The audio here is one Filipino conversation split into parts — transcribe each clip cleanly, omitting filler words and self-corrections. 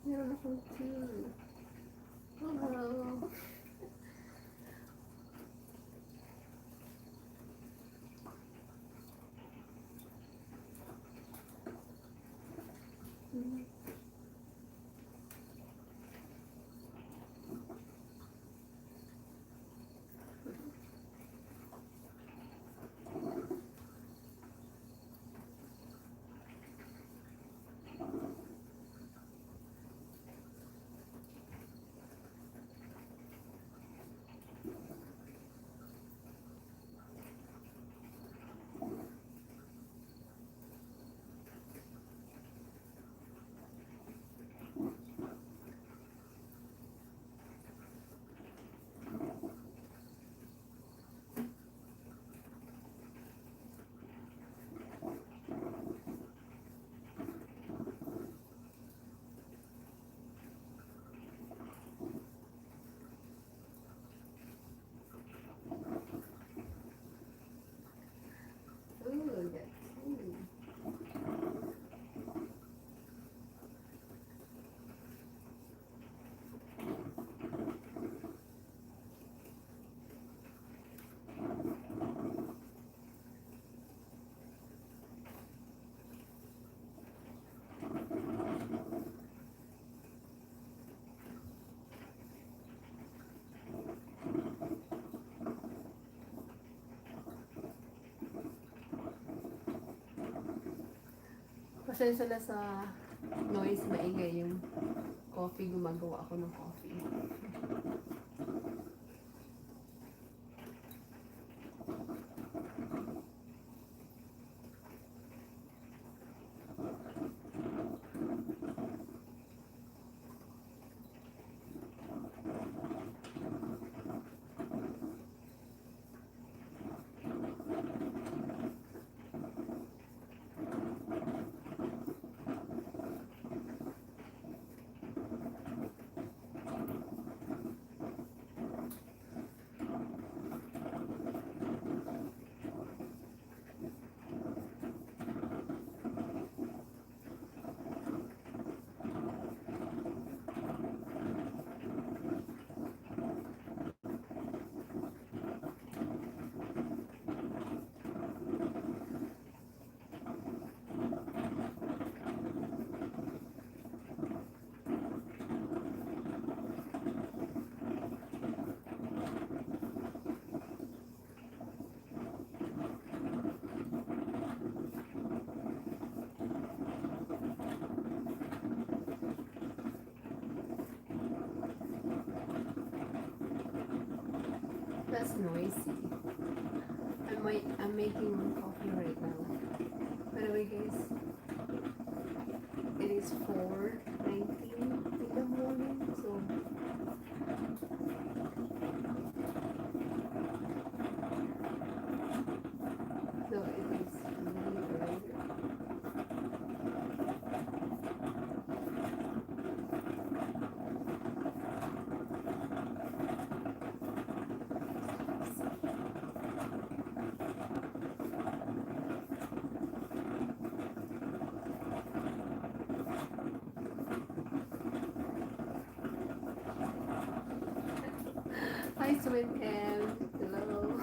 Meron akong tea. Hello. Ooh, that's pasensya na sa noise, maingay yung coffee. Gumagawa ako ng coffee. That's noisy. I'm making coffee right now. By the way, guys, it is 4:19 in the morning, so it is really early. Hi, Sweet M. Hello.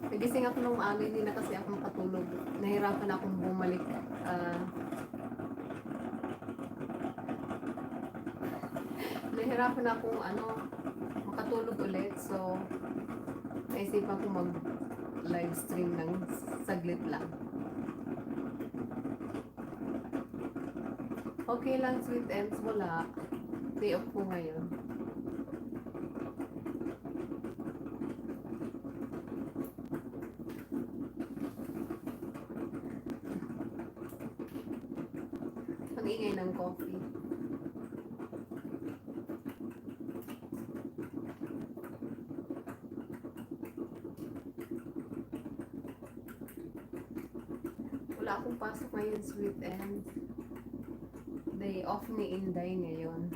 Nagising ako nung maaga, hindi na kasi ako makatulog. Nahirapan akong bumalik. Nahirapan akong makatulog ulit. So, naisipan ko mag-live stream ng saglit lang. Okay lang, Sweet Ends. Wala. Day off ko ngayon. Pag-ingay ng coffee. Wala akong pasok ngayon, Sweet Ends. Day off ni Inday ngayon.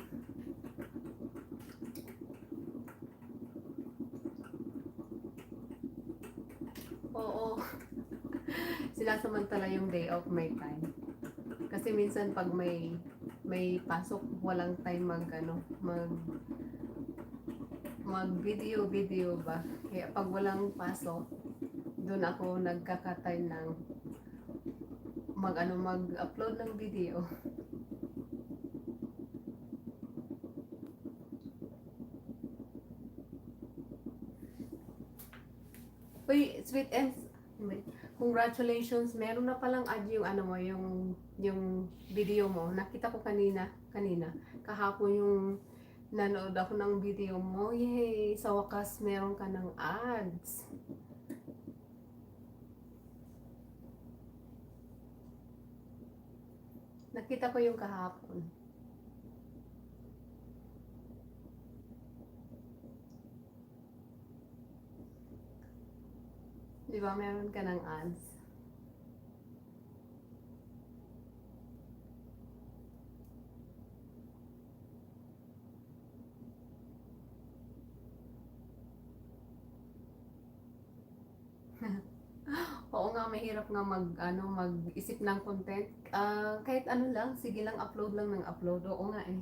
Oo. Sinasamantala yung day off, may time. Kasi minsan pag may pasok, walang time mag video ba. Kaya pag walang pasok, doon ako nagkaka-time ng mag-upload ng video. Uy, sweet and congratulations. Meron na palang ad yung yung video mo. Nakita ko kanina kahapon yung nanood ako ng video mo. Yay! Sa wakas meron ka ng ads. Nakita ko yung kahapon. Di ba meron ka ng ads? Oo nga, mahirap nga mag-isip ng content. Kahit ano lang, sige lang, upload lang ng upload. Oo nga eh.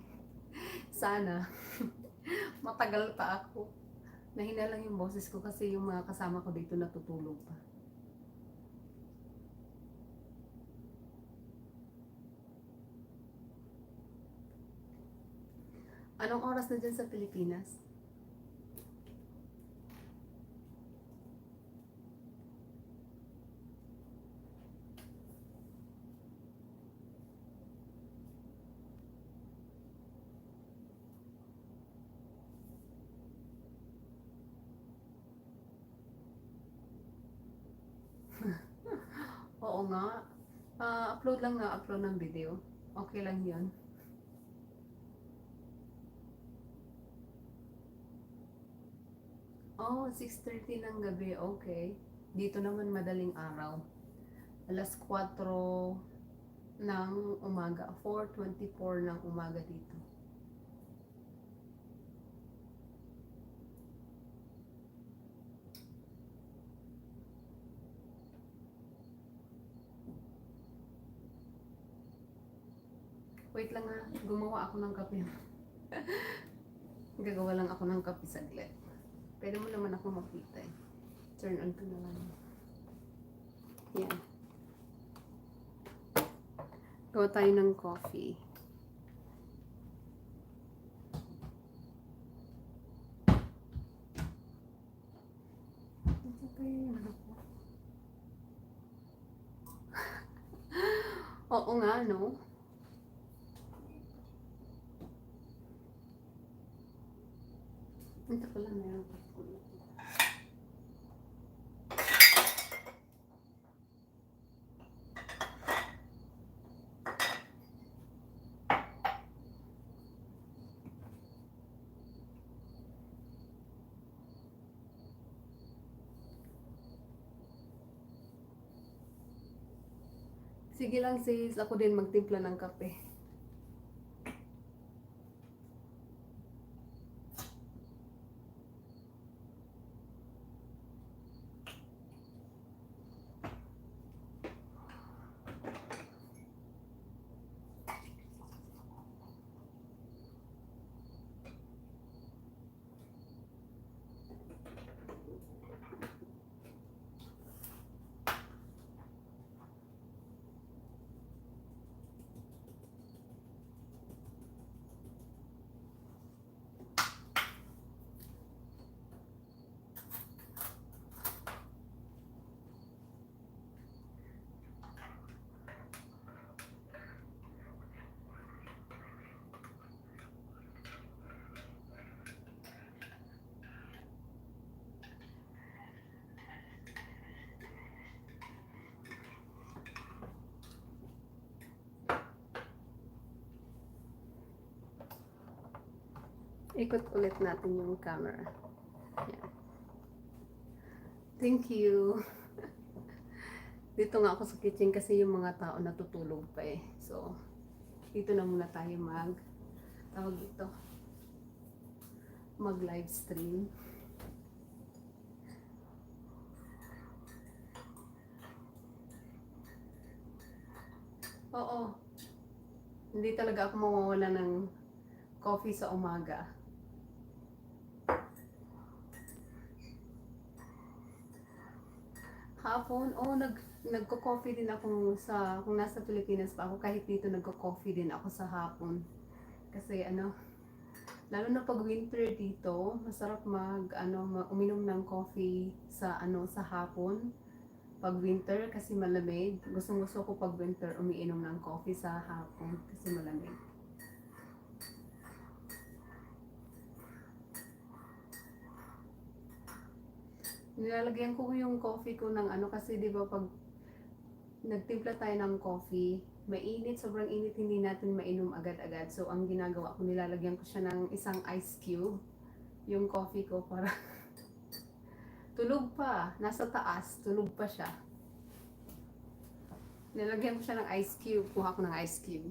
Sana. Matagal pa ako. Nahina lang yung boses ko kasi yung mga kasama ko dito natutulog pa. Anong oras na dyan sa Pilipinas? Oo nga. Upload lang na upload ng video. Okay lang yun. Oh, 6:30 ng gabi. Okay. Dito naman madaling araw. Alas 4 ng umaga. 4:24 ng umaga dito. Wait lang ha. Gumawa ako ng kape. Gagawa lang ako ng kape saglit. Pwede mo naman ako makita eh. Turn on ko na lang. Yan. Gawa tayo ng coffee. Oo nga, no? Ito pala meron pa. Sige lang sis, ako din magtimpla ng kape. Ikot ulit natin yung camera. Yan. Thank you. Dito nga ako sa kitchen kasi yung mga tao natutulog pa eh. So, dito na muna tayo tawag dito, mag live stream. Oo. Hindi talaga ako mawawala ng coffee sa umaga. Hapon, nagko-coffee din ako kung nasa Pilipinas pa ako, kahit dito nagko-coffee din ako sa hapon. Kasi lalo na pag winter dito, masarap uminom ng coffee sa hapon. Pag winter kasi malamig. Gustong-gusto ko pag winter umiinom ng coffee sa hapon kasi malamig. Nilalagyan ko yung coffee ko ng kasi 'di ba pag nagtimpla tayo ng coffee, mainit, sobrang init, hindi natin mainom agad-agad. So ang ginagawa ko, nilalagyan ko siya ng isang ice cube, yung coffee ko, para tulog pa, nasa taas, tulog pa siya. Nilalagyan ko siya ng ice cube, kuha ko ng ice cube.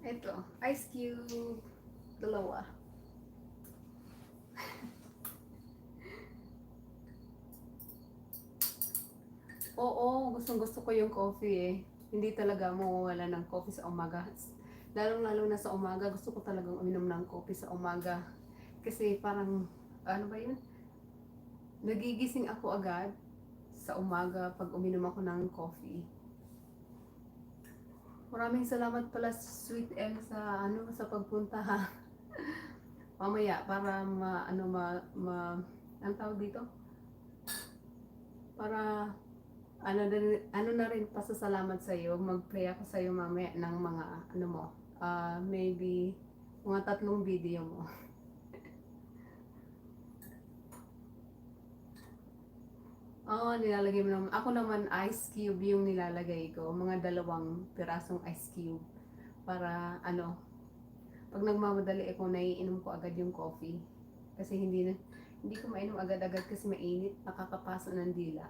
Ito, ice cube, dalawa. Oo, gustong-gusto ko yung coffee eh. Hindi talaga mawawala ng coffee sa umaga. Lalong-lalo na sa umaga, gusto ko talagang uminom ng coffee sa umaga. Kasi parang, ano ba yun? Nagigising ako agad sa umaga pag uminom ako ng coffee. Maraming salamat pala, Sweet M, sa pagpunta ha. Mamaya para ang tawag dito? Para ano na rin pasasalamat sa iyo. Mag-play ako sa iyo mamaya ng mga maybe mga 3 video mo. Nilalagay mo naman. Ako naman ice cube yung nilalagay ko, mga 2 pirasong ice cube para pag nagmamadali ako, naiinom ko agad yung coffee. Kasi hindi ko mainom agad-agad kasi mainit, nakakapasa ng dila.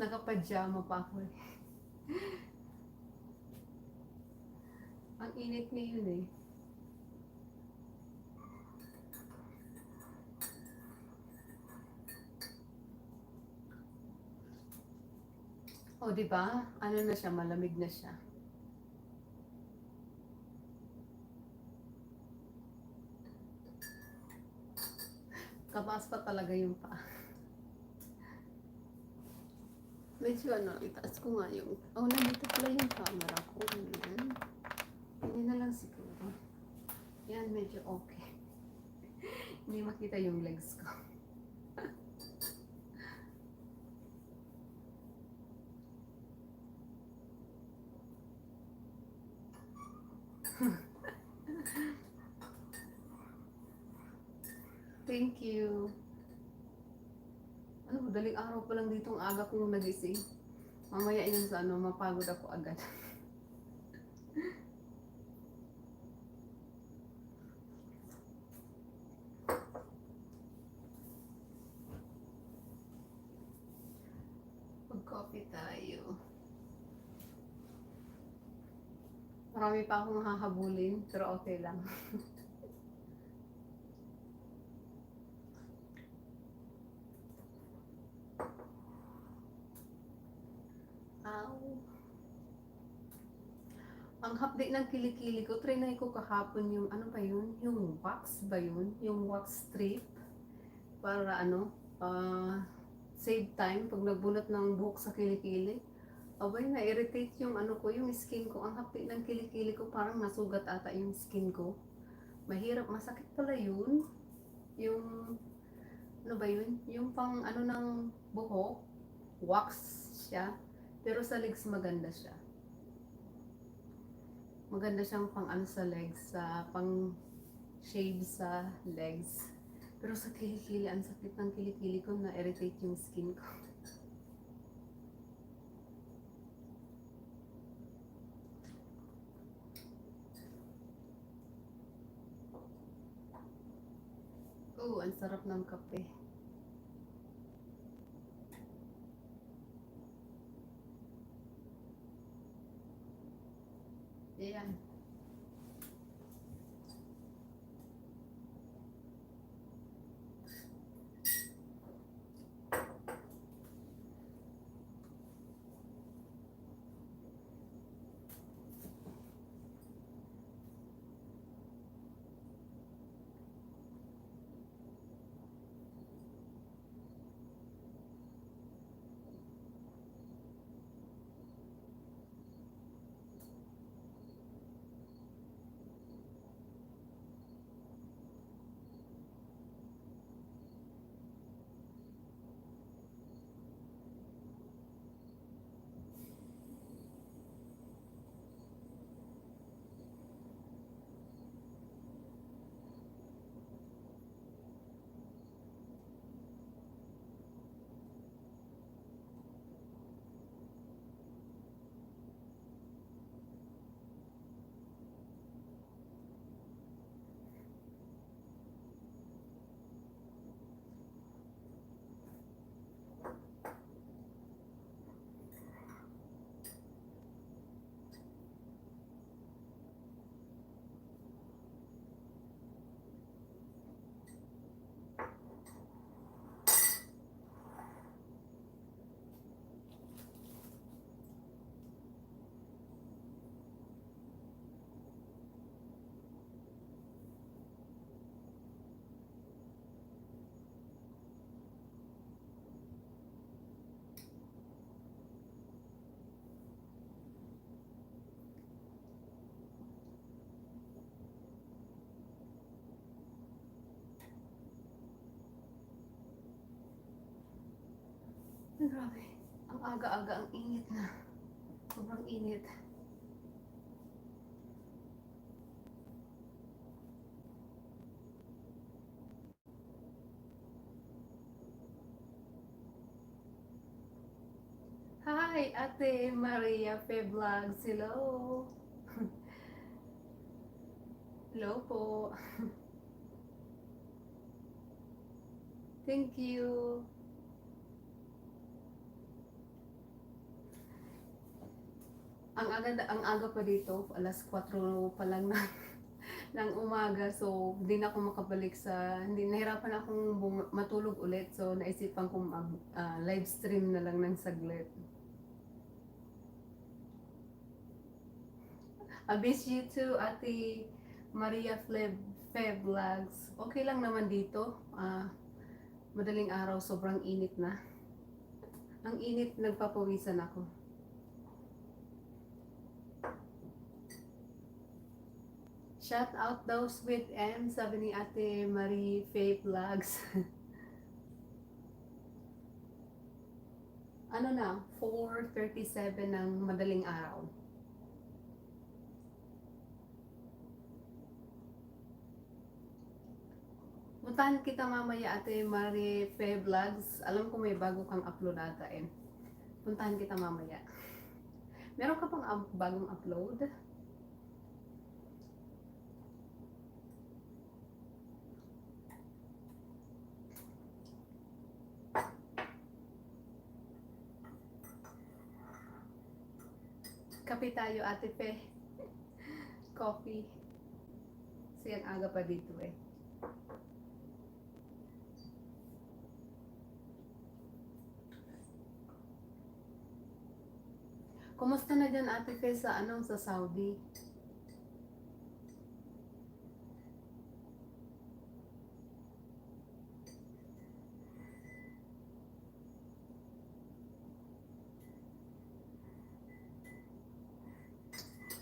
Nakapajama pa ako eh. Ang init ngayon eh. O, di ba? Ano na siya, malamig na siya. Kapas pa talaga yung pa. Medyo itaas ko nga yung, nandito pala yung camera ko. Yan. Hindi na lang siguro. Yan, medyo okay. Hindi makita yung legs ko. Thank you. Madaling araw pa lang ditong aga kong nagising. Mamaya yun sa mapagod ako agad. Mag-coffee tayo. Marami pa akong hahabulin, pero okay lang. Ang hapdi ng kilikili ko, trinay ko kahapon yung yung wax ba yun? Yung wax strip. Para save time pag nagbunot ng buhok sa kilikili. Abay, na-irritate yung yung skin ko. Ang hapdi ng kilikili ko, parang nasugat ata yung skin ko. Mahirap, masakit pala yun. Yung, ba yun? Yung pang ng buhok, wax siya. Pero sa legs maganda siya. Maganda siyang pang sa legs, pang shave sa legs. Pero sa kilikili, ang sakit ng kilikili ko, na-irritate yung skin ko. ang sarap ng kape. Ayan. Grabe. Ang aga-aga, ang init na. Sobrang init. Hi, Ate Maria Fe Vlogs. Hello. Hello po. Thank you. Ang aga pa dito, alas 4 pa lang ng umaga. So, hindi na ako makabalik hindi nahirapan akong matulog ulit. So, naisipan kong live stream na lang ng saglit. I miss you too, Ate Maria Fe Vlogs. Okay lang naman dito. Madaling araw, sobrang init na. Ang init, nagpapawisan ako. Shout out daw Sweet M, sabi ni Ate Marie Faye Vlogs. Ano na, 4:37 ng madaling araw. Puntahan kita mamaya, Ate Marie Faye Vlogs. Alam ko may bago kang upload ata eh. Puntahan kita mamaya. Meron ka pang bagong upload? Kape tayo, Ate Fe. Coffee. Kasi ang aga pa dito eh. Kumusta na dyan, Ate Fe, sa Saudi?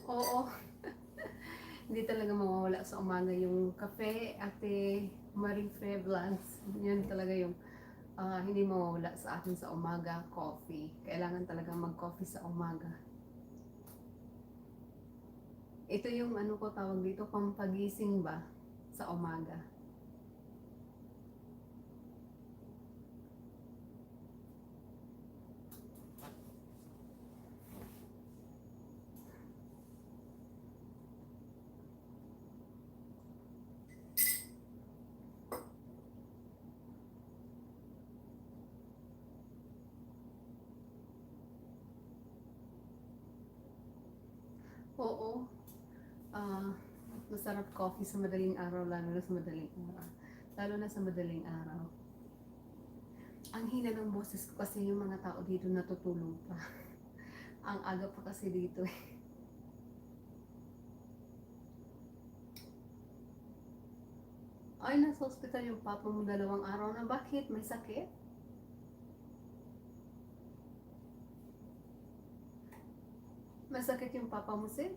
Oo. Hindi talaga mawawala sa umaga yung kape, Ate Marie Fe Vlogs. Yan talaga yung hindi mawawala sa atin sa umaga, coffee. Kailangan talaga mag-coffee sa umaga. Ito yung ko tawag dito, pampagising ba sa umaga. Oo. Ah, masarap coffee sa madaling araw, lalo na sa madaling araw. Lalo na sa madaling araw. Ang hina ng boses ko kasi yung mga tao dito natutulog pa. Ang aga pa kasi dito eh. Ay, nasa hospital yung papa mo 2 araw na. Bakit? May sakit? Masakit yung papa mo, sis?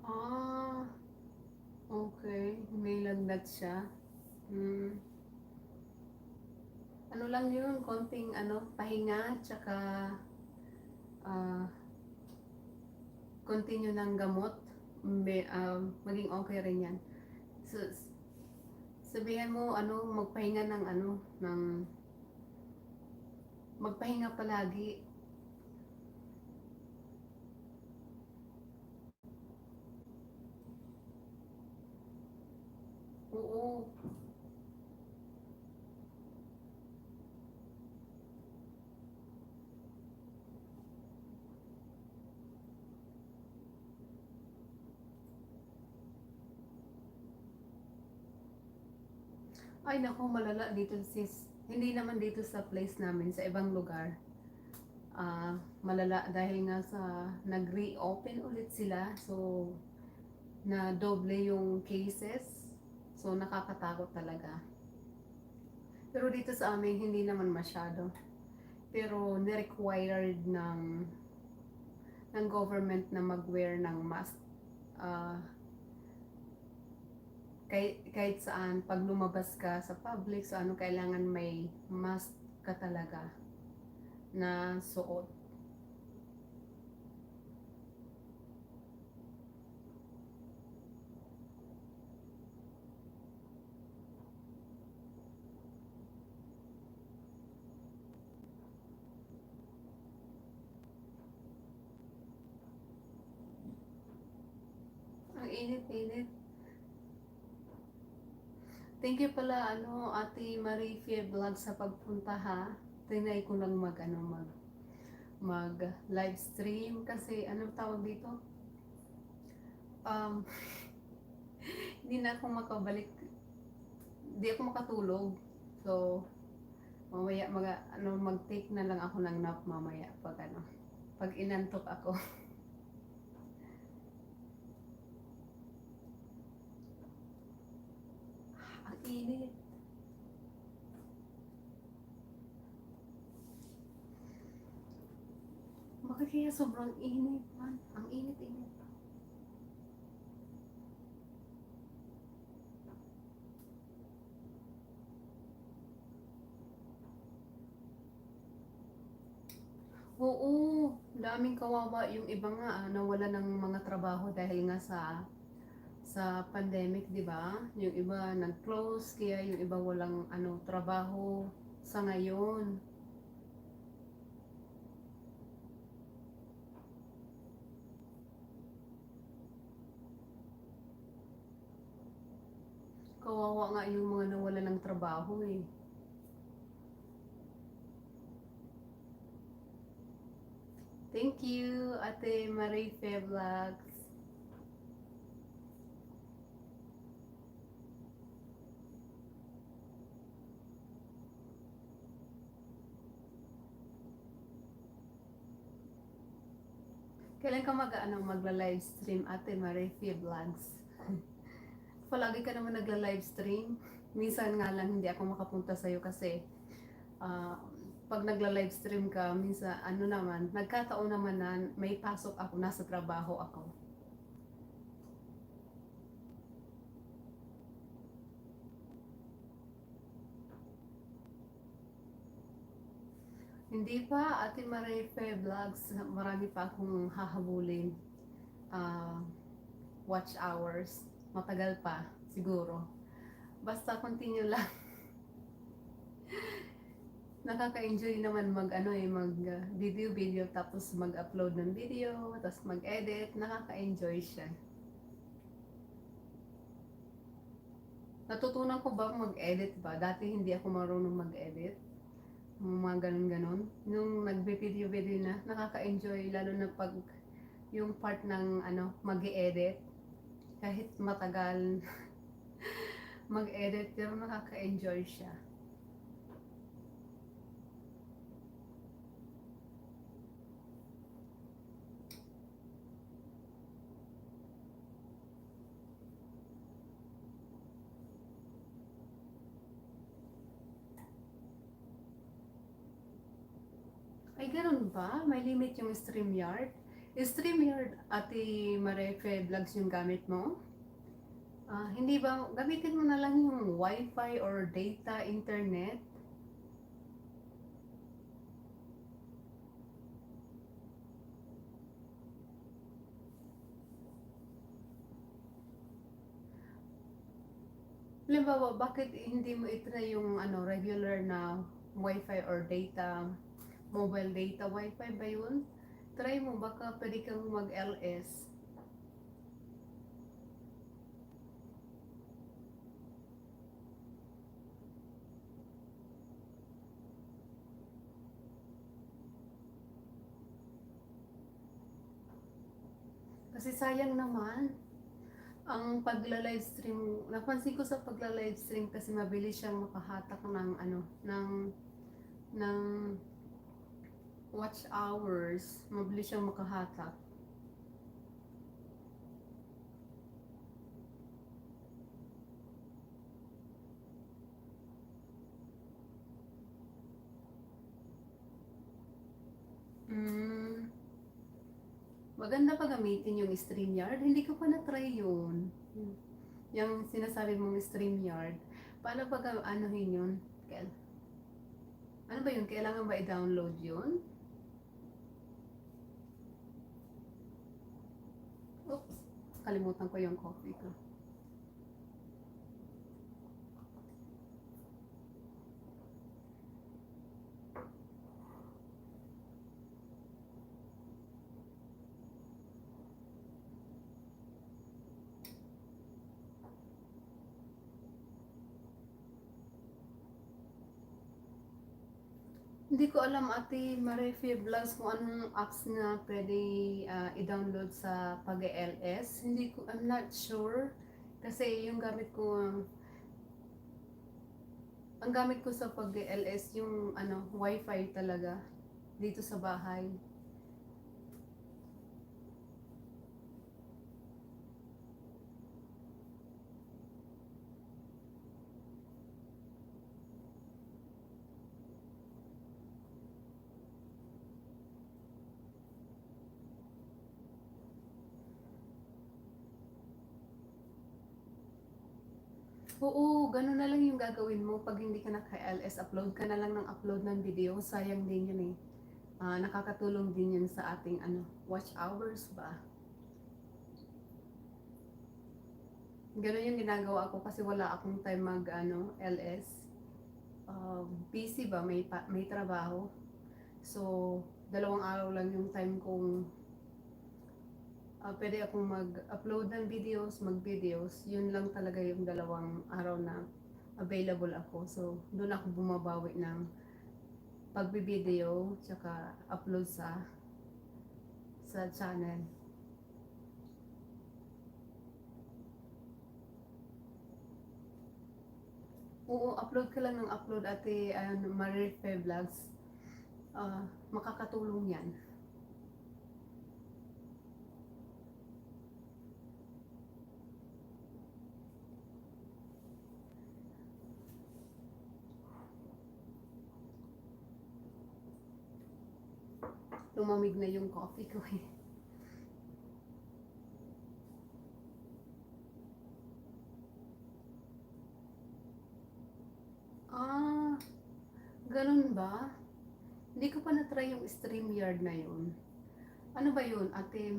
Ah, okay. May lagnat siya. Hmm. Ano lang yun, konting pahinga, tsaka ah, continue ng gamot. Maging okay rin yan. So, sabihan mo, magpahinga ng magpahinga palagi. Oo. Ay, naku, malala dito, sis. Hindi naman dito sa place namin, sa ibang lugar. Malala dahil nga sa nag-reopen ulit sila. So, na doble yung cases. So, nakakatakot talaga. Pero dito sa amin, hindi naman masyado. Pero, ni-required ng government na mag-wear ng mask. Ah, kahit saan, pag lumabas ka sa public, so kailangan may mask ka talaga na suot. Ang init-init. Thank you pala, Ate Marie Fie Vlog sa pagpunta ha. Tinay ko lang mag live stream kasi tawag dito? Um, hindi na ako makabalik. Hindi ako makatulog. So, mamaya mag-take na lang ako ng nap mamaya pag inantok ako. Ang init. Bakit kaya sobrang init man? Ang init-init. Oo, daming kawawa yung iba nga nawala ng mga trabaho dahil nga sa pandemic, 'di ba? Yung iba nag-close kaya yung iba walang trabaho sa ngayon. Kawawa nga yung mga nawala ng trabaho eh. Thank you, Ate Marife Vlogs. Kailan ka magla-live stream, Ate Marife Vlogs? Palagi ka naman nagla-live stream. minsan nga lang hindi ako makapunta sa'yo kasi ah, pag nagla-livestream ka, minsan ano naman, nagkataon naman na may pasok ako, nasa trabaho ako. Hindi pa, Ate Marife Vlogs, marami pa akong hahabulin. Ah, watch hours, matagal pa, siguro. Basta continue lang. Nakaka-enjoy naman mag ano mag video tapos mag-upload ng video, tapos mag-edit, nakaka-enjoy siya. Natutunan ko ba mag-edit ba? Dati hindi ako marunong mag-edit. Mga ganun-ganun. Nung nagbe-video na, nakaka-enjoy lalo na pag yung part ng ano, mag-edit. Kahit matagal mag-edit, pero nakaka-enjoy siya. Ay, ganun ba? May limit yung StreamYard? StreamYard, Ate Marefe Vlogs yung gamit mo? Hindi ba, gamitin mo na lang yung Wi-Fi or data internet? Halimbawa, bakit hindi mo itry yung ano, regular na Wi-Fi or data, mobile data, Wi-Fi ba yun? Try mo, baka pwede kang mag-LS. Kasi sayang naman. Ang pagla-livestream, napansin ko sa pagla-livestream kasi mabilis siyang makahatak ng ano, ng watch hours. Mabilis siyang makahatak. Mm, maganda pa gamitin yung StreamYard. Hindi ko pa na-try yun. Yung sinasabi mong StreamYard. Paano pag anuhin yun? Ano ba yun? Kailangan ba i-download yun? Oops, kalimutan ko yung coffee ko. Hindi ko alam, Ate Marife Vlogs, kung anong apps na pwede i-download sa pag-LS. Hindi ko, I'm not sure. Kasi yung ang gamit ko sa pag-LS, yung ano, wifi talaga, dito sa bahay. Oo, ganun na lang yung gagawin mo pag hindi ka naka-LS, upload ka na lang ng upload ng video. Sayang din yun eh. Nakakatulong din yun sa ating ano, watch hours ba? Ganun yung ginagawa ko kasi wala akong time mag ano, LS. Busy ba? May trabaho. So, 2 araw lang yung time kong pwede akong mag-upload ng videos, mag-videos. Yun lang talaga yung 2 araw na available ako. So, doon ako bumabawi ng pagbi-video tsaka upload sa channel. Oo, upload ka lang ng upload, Ate Marife Vlogs. Makakatulong yan. Lumamig na yung coffee ko eh. Ah, ganun ba? Hindi ko pa na-try yung StreamYard na yun. Ano ba yun, Ate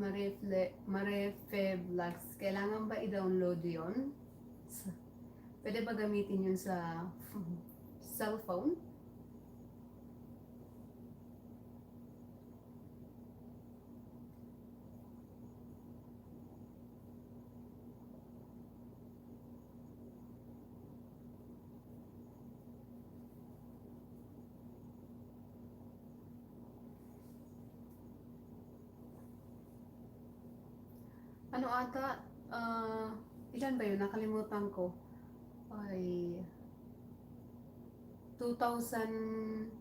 Marefe Vlogs? Kailangan ba i-download yun? Pwede ba gamitin yun sa cellphone? Ano ata, ilan ba yun? Nakalimutan ko. Ay, 2,700?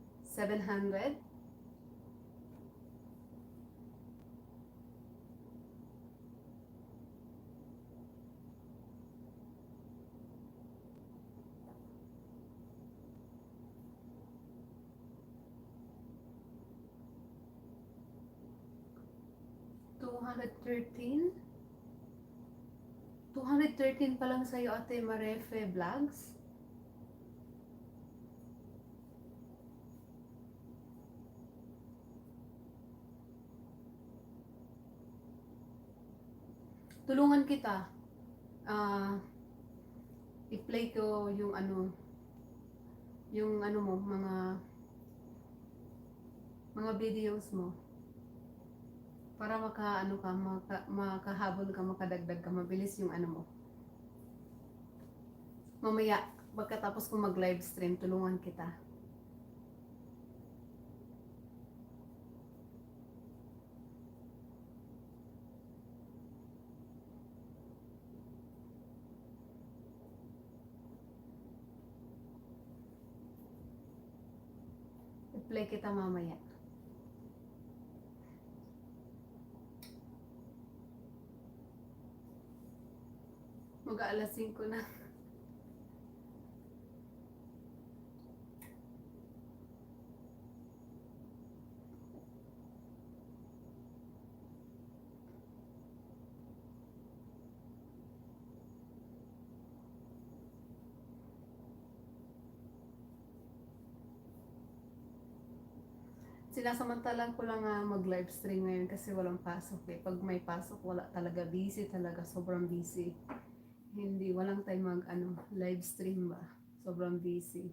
213? 213 pa lang sa'yo, Ate Marefe Vlogs? Tulungan kita. Ah, i-play ko yung ano mo, mga videos mo. Para makahabol ka, makadagdag ka, mabilis yung ano mo. Mamaya, pagkatapos ko mag-live stream, tulungan kita. I-play kita mamaya. Mag-aalas 5 na. Sinasamantalan ko lang mag-live stream ngayon kasi walang pasok eh. Pag may pasok, wala talaga. Busy talaga. Sobrang busy. Hindi, walang time live stream ba. Sobrang busy.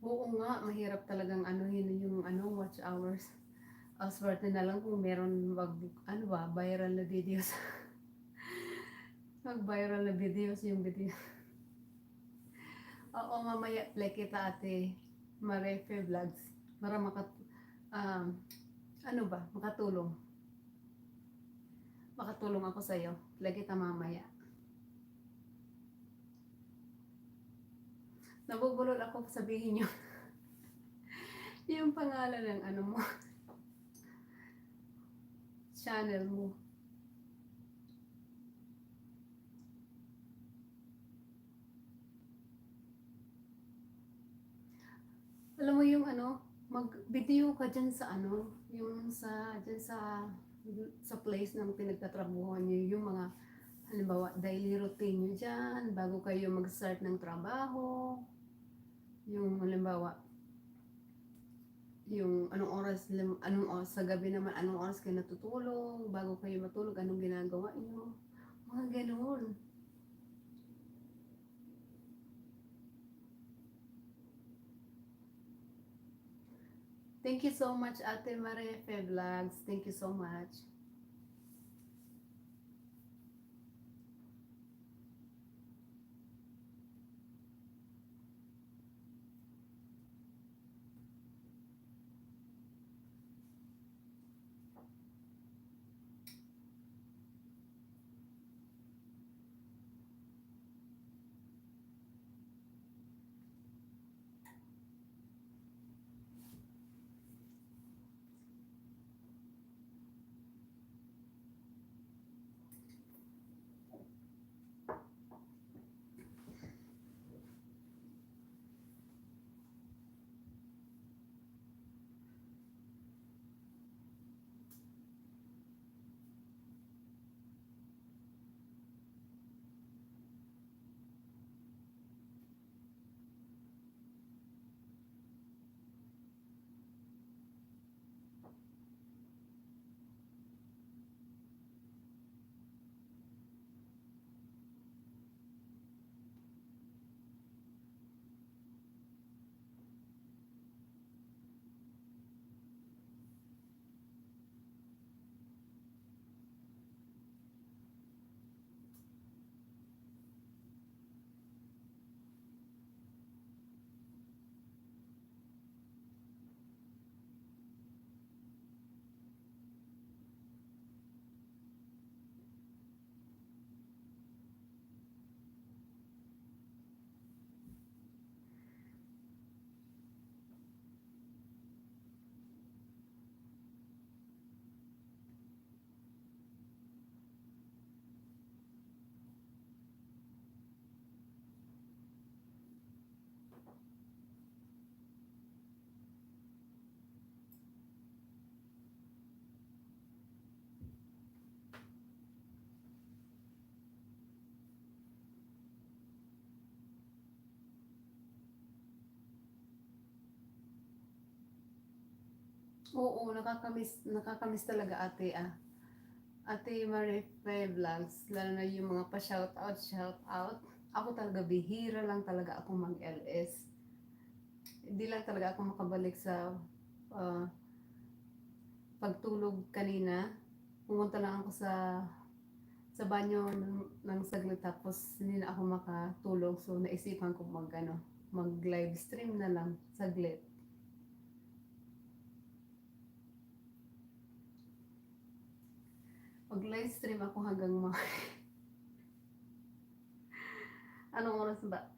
Oo nga, mahirap talagang anuhin yung watch hours. Swerte na lang kung meron viral na videos. Mag-viral na videos yung video. Oo, mamaya play kita, Ate Marefe Vlogs. Para um, makatulong. Makatulong ako sa'yo. Play kita mamaya. Nabubulol ako sabihin nyo yung pangalan ng mo, channel mo. Alam mo yung mag-video ka dyan sa dyan sa sa place ng pinagtatrabuhan niyo, yung mga halimbawa daily routine niyo dyan bago kayo mag-start ng trabaho, yung halimbawa yung anong oras sa gabi naman, anong oras kayo natutulog, bago kayo matulog, anong ginagawa niyo, mga ganoon. Thank you so much, Ate Marefe Vlogs. Thank you so much. Oo, nakakamiss talaga ate Ate Marife Vlogs, lalo na yung mga pa-shoutout. Ako talaga, bihira lang talaga ako mag-LS. Hindi lang talaga ako makabalik sa ah, pagtulog kanina. Pumunta lang ako sa banyo ng saglit tapos hindi na ako makatulog. So naisipan ko mag live stream na lang saglit. Mag live stream ako hanggang anong oras ba?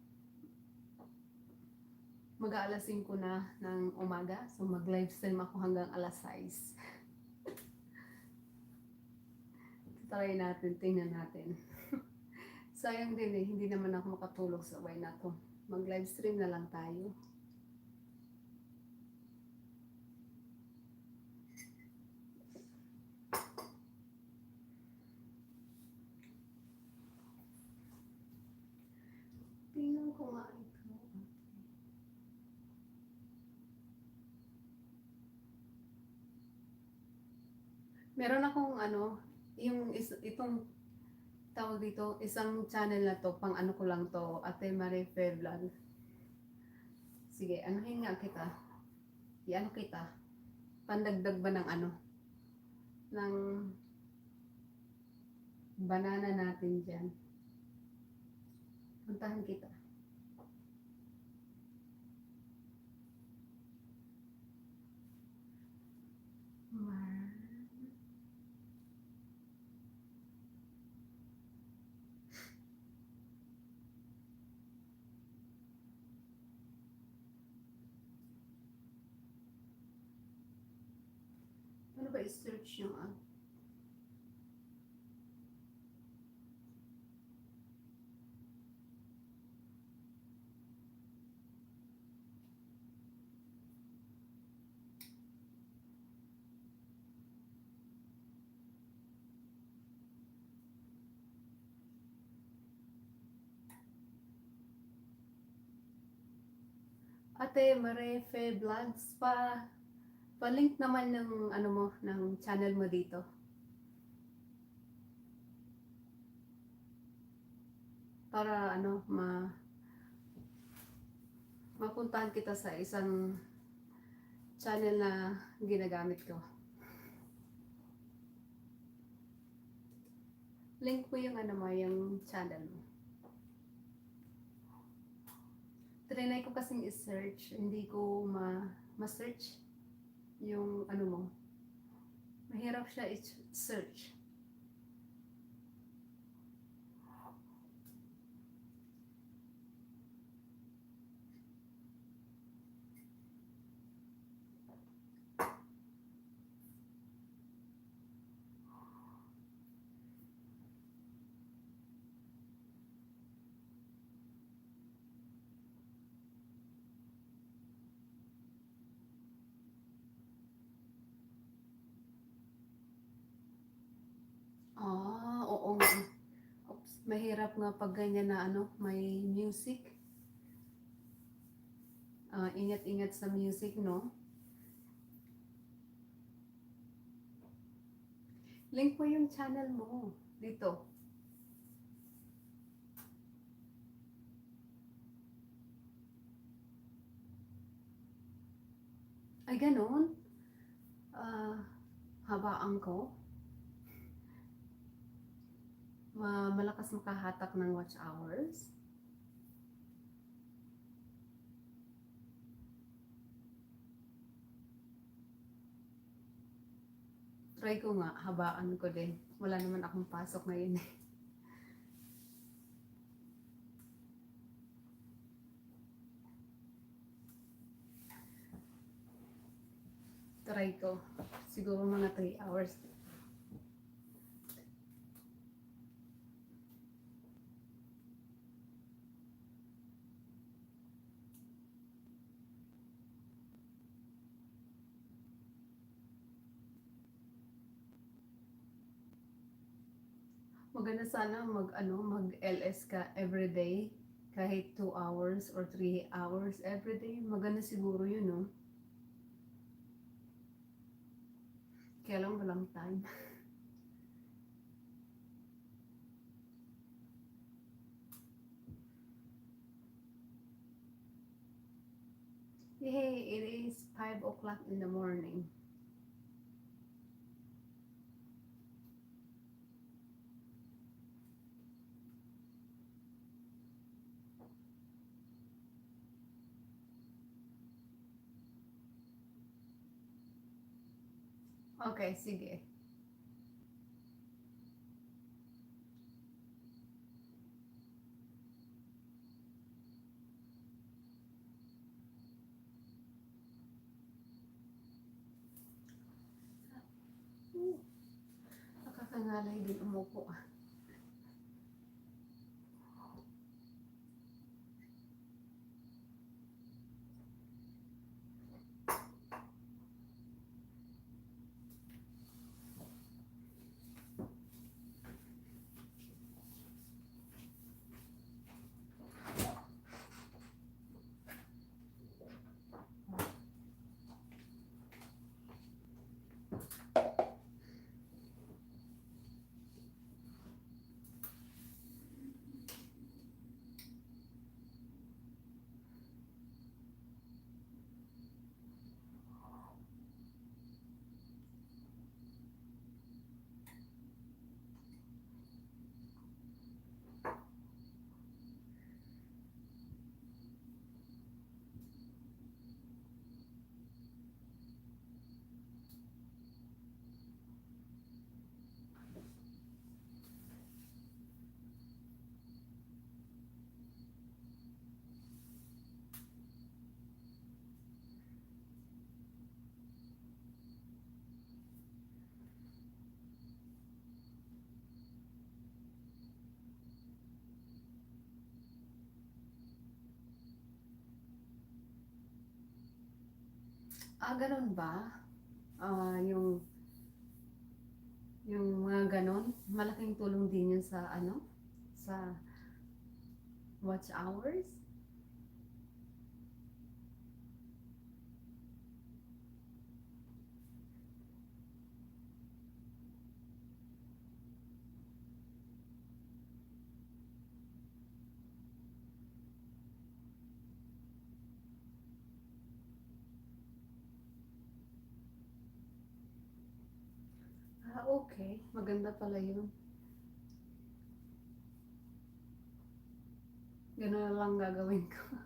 Mag-aalas 5 na ng umaga. So mag-live stream ako hanggang alas 6. Try natin, tingnan natin. Sayang din hindi naman ako makatulog sa way na to. Mag-live stream na lang tayo. Tingnan ko nga ito. Meron akong itong tawag dito, isang channel na to, pang ano ko lang to, Ate Marife Vlog. Sige, anuhin nga kita. Iano kita. Pandagdag ba ng ng banana natin dyan. Puntahan kita. Ano ba i-search yung Ate Marefe Vlogs pa-link naman ng ano mo, ng channel mo dito. Para ano, mapuntahan kita sa isang channel na ginagamit ko. Link mo yung ano mo, yung channel mo. Trinay ko kasing i-search, hindi ko ma-search yung ano mo. Mahirap siya i-search. Oo nga. Oops, mahirap nga pag ganyan na ano, may music. Ingat-ingat sa music, no? Link mo yung channel mo dito. Ay, ganun. Habaan ko. Malakas makahatak ng watch hours. Try ko nga, habaan ko din. Wala naman akong pasok ngayon eh. Try ko. Siguro mga 3 hours. Maganda sana mag LS ka everyday. Kahit 2 hours or 3 hours everyday. Maganda siguro yun, no? Kaya lang walang time. Hey, it is 5 o'clock in the morning. Okay, sige. Nakakangalay din umupo. Ganun ba? Yung mga ganon, malaking tulong din yun sa ano, sa watch hours. Okay. Maganda pala yun. Ganun na lang gagawin ko.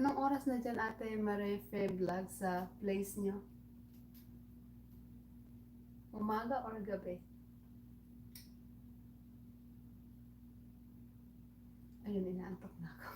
Anong oras na dyan, Ate Marife Vlog, sa place nyo? Umaga or gabi? Ayun, inaantok na ako.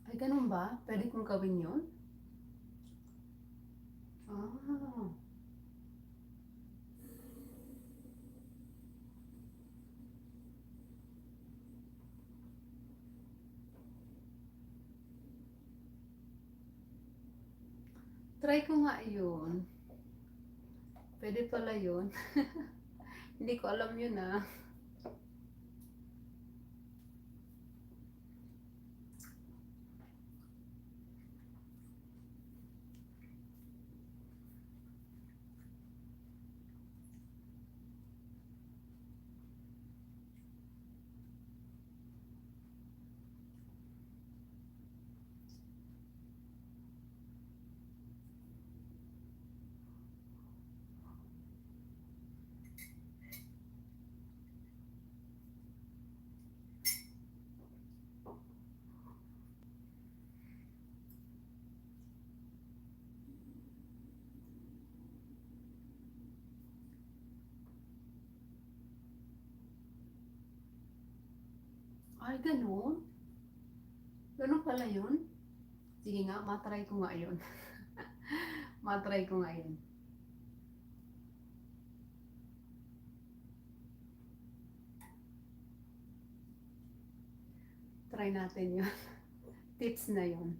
Ay, ganun ba? Pwede kong gawin yun? Ah. Try ko nga yun. Pwede pala yun. Hindi ko alam yun ah. Ay, ganun? Ganun pala yun? Sige nga, matry ko nga yun. Matry ko nga yun. Try natin yun. Tips na yun.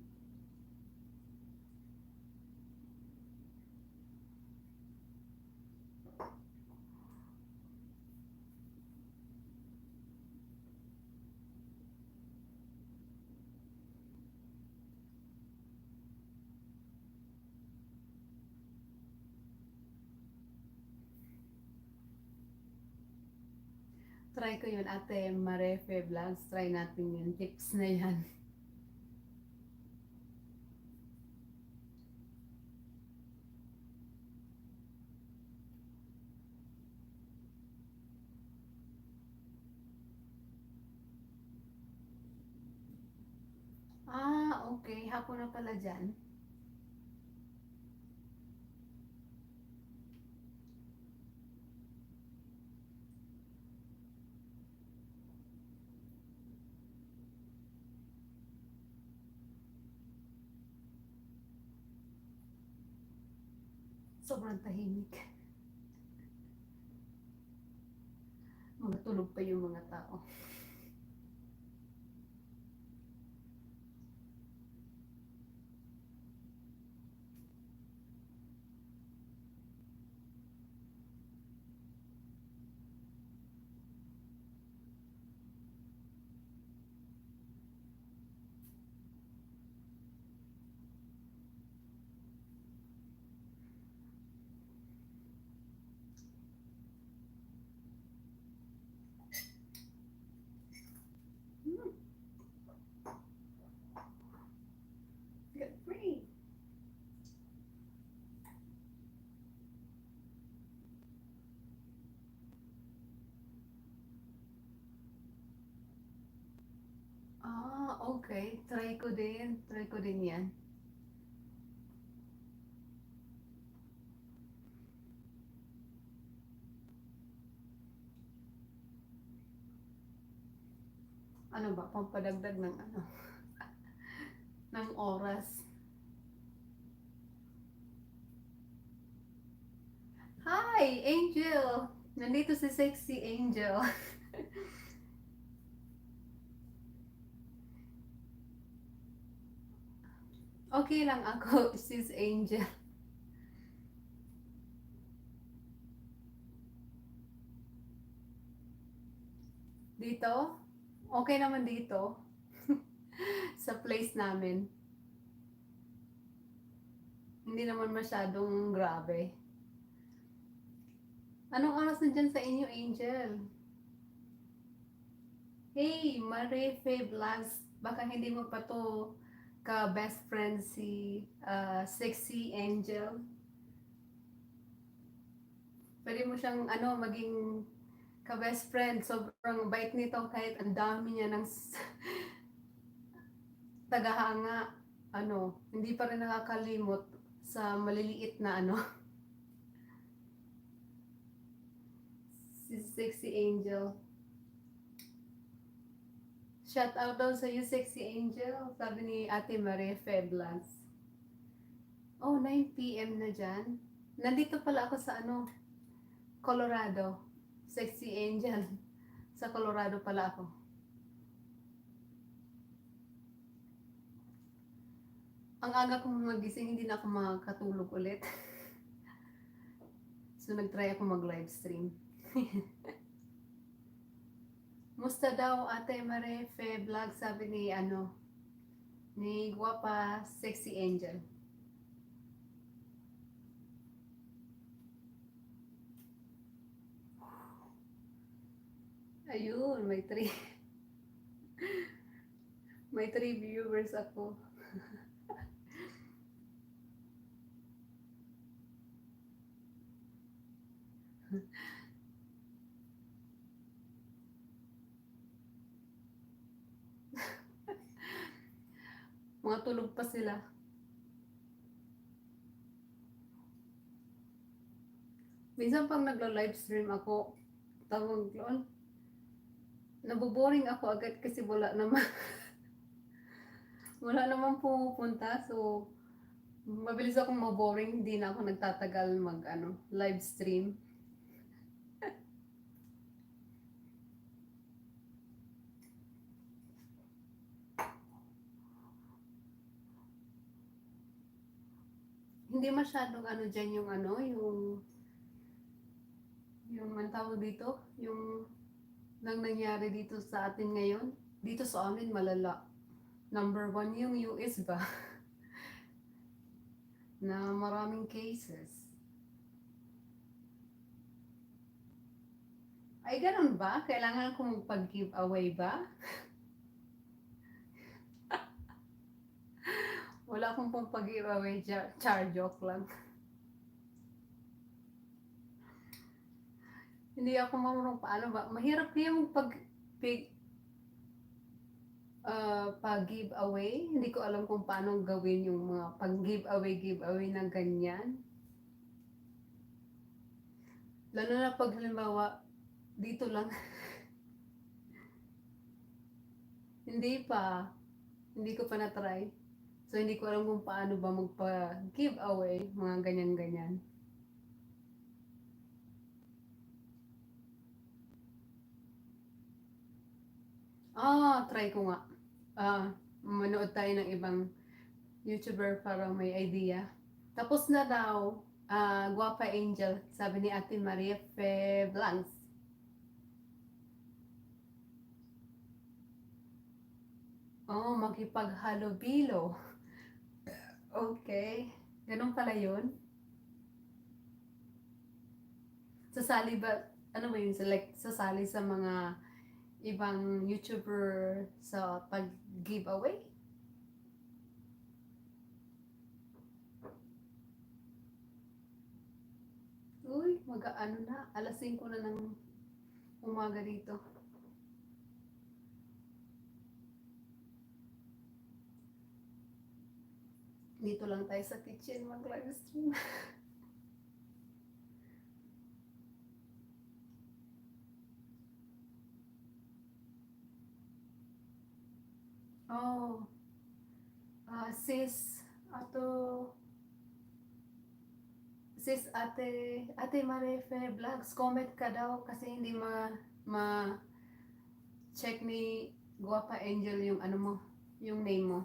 Try ko yun, Ate Marife Vlogs. Try natin yun. Tips na yan. Ah, okay. Hapon na pala dyan. Sobrang tahimik. Mga tulog pa yung mga tao. Hmm. Get free. Ah, okay. Try ko din. Try ko din yan. Ano ba? Pampadagdag ng ano? Ng oras. Hi, Angel! Nandito si Sexy Angel. Okay lang ako, sis Angel. Dito? Okay naman dito. Sa place namin. Hindi naman masyadong grabe. Anong oras na dyan sa inyo, Angel? Hey, Marife Vlogs. Baka hindi mo pa to ka-best friend si Sexy Angel. Pwede mo siyang maging ka-best friend. Sobrang bait nito kahit ang dami niya ng tagahanga. Hindi pa rin nakakalimot sa maliliit na si Sexy Angel. Shout out daw sa you, Sexy Angel. Sabi ni Ate Marie Feblas. Oh, 9 p.m. na dyan. Nandito pala ako sa Colorado. Sexy Angel. Sa Colorado pala ako. Ang aga kong magising, hindi na ako makakatulog ulit. So, nag-try ako mag-live stream. Musta daw Ate Marie Fe Vlog, sabi ni Guapa Sexy Angel. Ayun, may 3 may 3 viewers ako. Mga tulog pa sila. Minsan pang nagla-live stream ako, tawag doon, naboboring ako agad kasi wala naman wala naman pumupunta. So, mabilis akong maboring, hindi na ako nagtatagal mag live stream. Hindi masyadong dyan yung ang tawag dito, yung nang nangyari dito sa atin ngayon. Dito sa amin malala. Number 1 yung US ba? Na maraming cases. Ay, ganun ba? Kailangan kong magpag-giveaway ba? Wala akong pong pag-giveaway, char joke lang. Hindi ako marunong paano ba? Mahirap yung pag-giveaway. Hindi ko alam kung paano gawin yung mga pag-giveaway na ganyan. Lalo na pag halimbawa, dito lang. Hindi pa. Hindi ko pa na-try. So, hindi ko alam kung paano ba magpa-giveaway, mga ganyan-ganyan. Try ko nga. Manood tayo ng ibang YouTuber para may idea. Tapos na daw, Guapa Angel, sabi ni Ate Maria Fe Blancs. Makipaghalubilo. Okay. Ganun pala yun. Sasali ba, ano ba yun? Like, sasali sa mga ibang YouTuber sa pag-giveaway? Uy, mag-ano na. Alas 5 na ng umaga dito. Dito lang tayo sa kitchen mag-live stream. Oh, sis, Sis Ate Marife Vlogs, comment ka daw kasi hindi ma check ni Guapa Angel yung ano mo, yung name mo.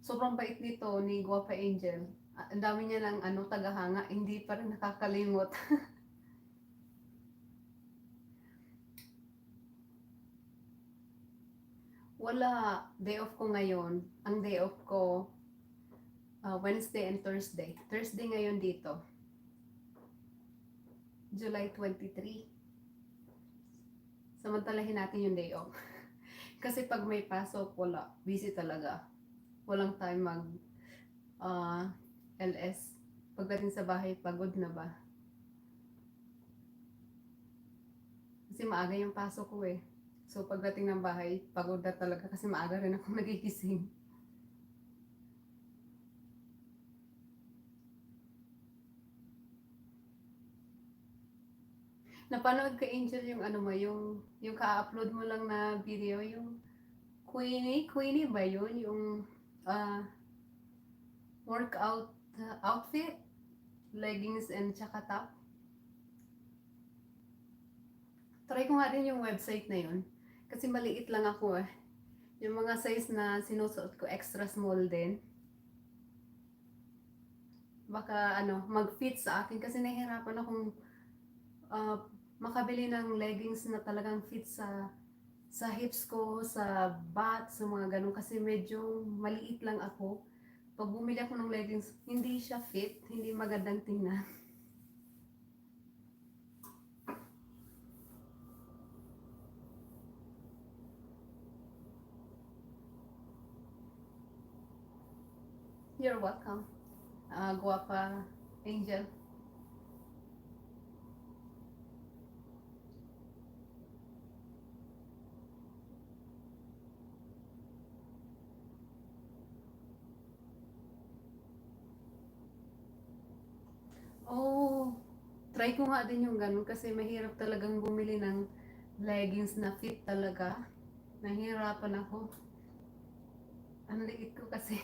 Sobrang bait nito ni Guapa Angel. Ang dami niya ng ano, tagahanga, hindi pa rin nakakalimot. Wala, day off ko ngayon. Ang day off ko, Wednesday and Thursday. Thursday ngayon dito. July 23. Samantalahin natin yung day off. Kasi pag may pasok, wala. Busy talaga. Walang time mag uh, LS. Pagdating sa bahay, pagod na ba? Kasi maaga yung pasok ko eh. So pagdating ng bahay, pagod na talaga kasi maaga rin ako nagigising. Napanood ko Angel yung ano mo, yung ka-upload mo lang na video, yung Queenie ba yun? Yung uh, workout outfit, leggings and tsaka top. Try ko nga din yung website na yun. Kasi maliit lang ako eh. Yung mga size na sinusuot ko, extra small din. Baka ano, mag-fit sa akin kasi nahihirapan akong makabili ng leggings na talagang fit sa hips ko, sa butt, sa mga ganun kasi medyo maliit lang ako. Pag bumili ako ng leggings, hindi siya fit, hindi magandang tingnan. You're welcome. Guwapa Angel. Oh, try ko nga din yung ganun kasi mahirap talagang bumili ng leggings na fit talaga. Nahihirapan ako. Ang liit ko kasi.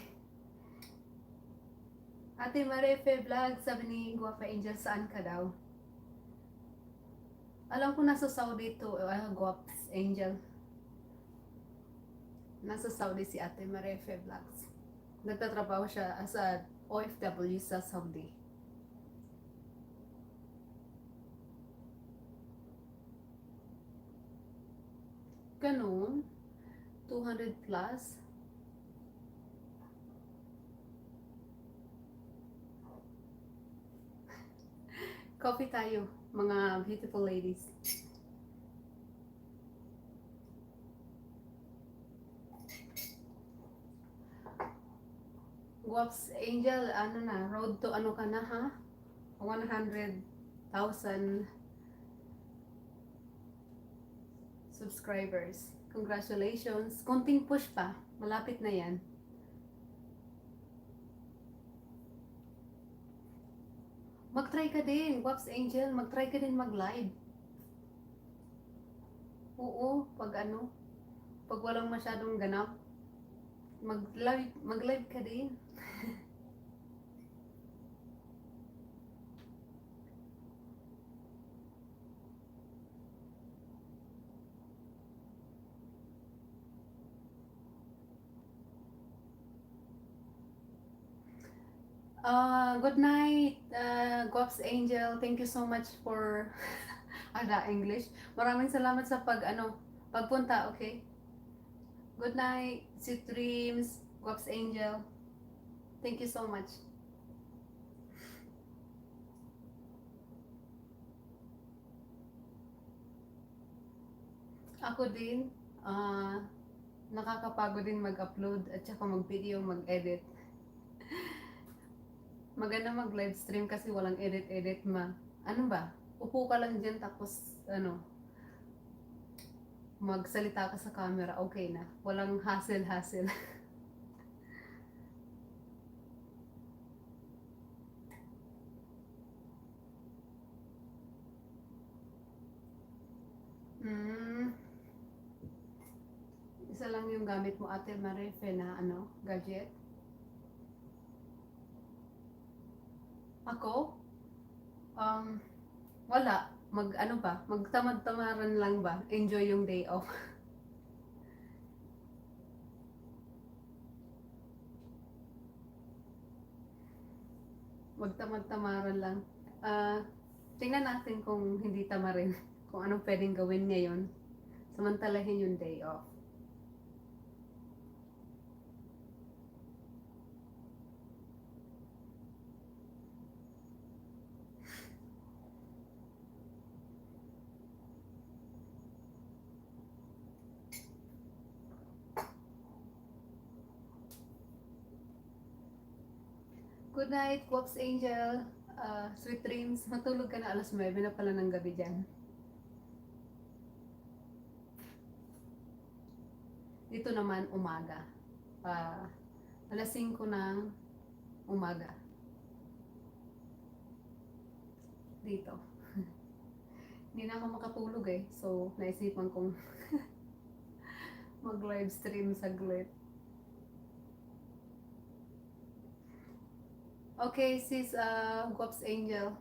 Ate Marefe Vlog, sabi ni Guapa Angel, saan ka daw? Alam ko nasa Saudi to, Guaps Angel. Nasa Saudi si Ate Marefe Vlogs. Nagtatrabaho siya as a OFW sa Saudi. Ganun, 200 plus. Coffee tayo, mga beautiful ladies. Guaps Angel, ano na, road to ano ka na ha? 100,000 subscribers. Congratulations. Konting push pa. Malapit na yan. Mag-try ka din, Guaps Angel. Mag-try ka din mag-live. Oo, pag ano, pag walang masyadong ganap, mag-live ka din. Good night, Guaps Angel. Thank you so much for ada English. Maraming salamat sa pagpunta, okay? Good night, sweet dreams, Guaps Angel. Thank you so much. Ako din, nakakapagod din mag-upload at saka mag-video, mag-edit. Maganda mag-live stream kasi walang edit-edit ano ba? Upo ka lang dyan tapos magsalita ka sa camera, okay na. Walang hassle-hassle. Isa lang yung gamit mo Ate Marife na gadget. Ako, um, wala. Ano ba? Magtamad-tamaran lang ba? Enjoy yung day off. Magtamad-tamaran lang. Ah, tingnan natin kung hindi tama rin. Kung anong pwedeng gawin ngayon. Samantalahin yung day off. Good night, Pops Angel. Sweet dreams. Matulog ka na, alas 9 na pala ng gabi dyan. Dito naman, umaga. Alas 5 ng umaga. Dito. Hindi na ako makatulog eh. So, naisipan kong mag-live stream saglit. Okay, sis, Pops Angel.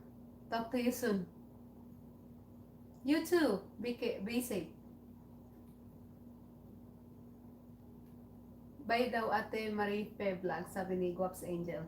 Talk to you soon. You too. Be safe. Bye daw Ate Marie Pe Vlog, sabi ni Guaps Angel.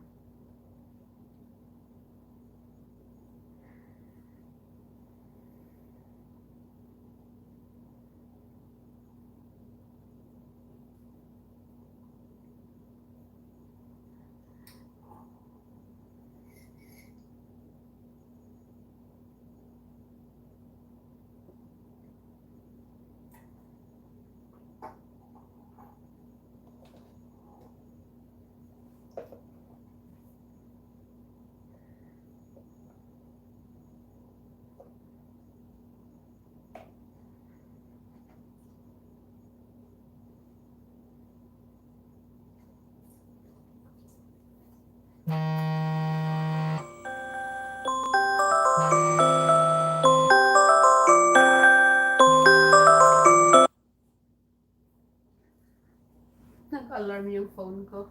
Nag-alarm yung phone ko.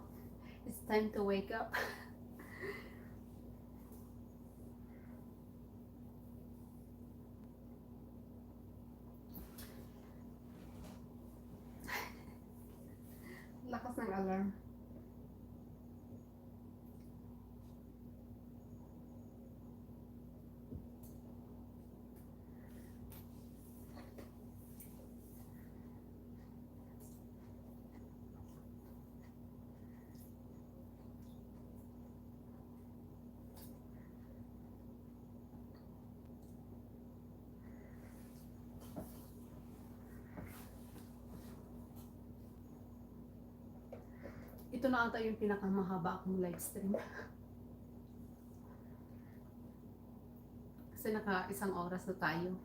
It's time to wake up. Lakas ng alarm. Ito na ata yung pinakamahaba akong live stream. Kasi naka 1 oras na tayo.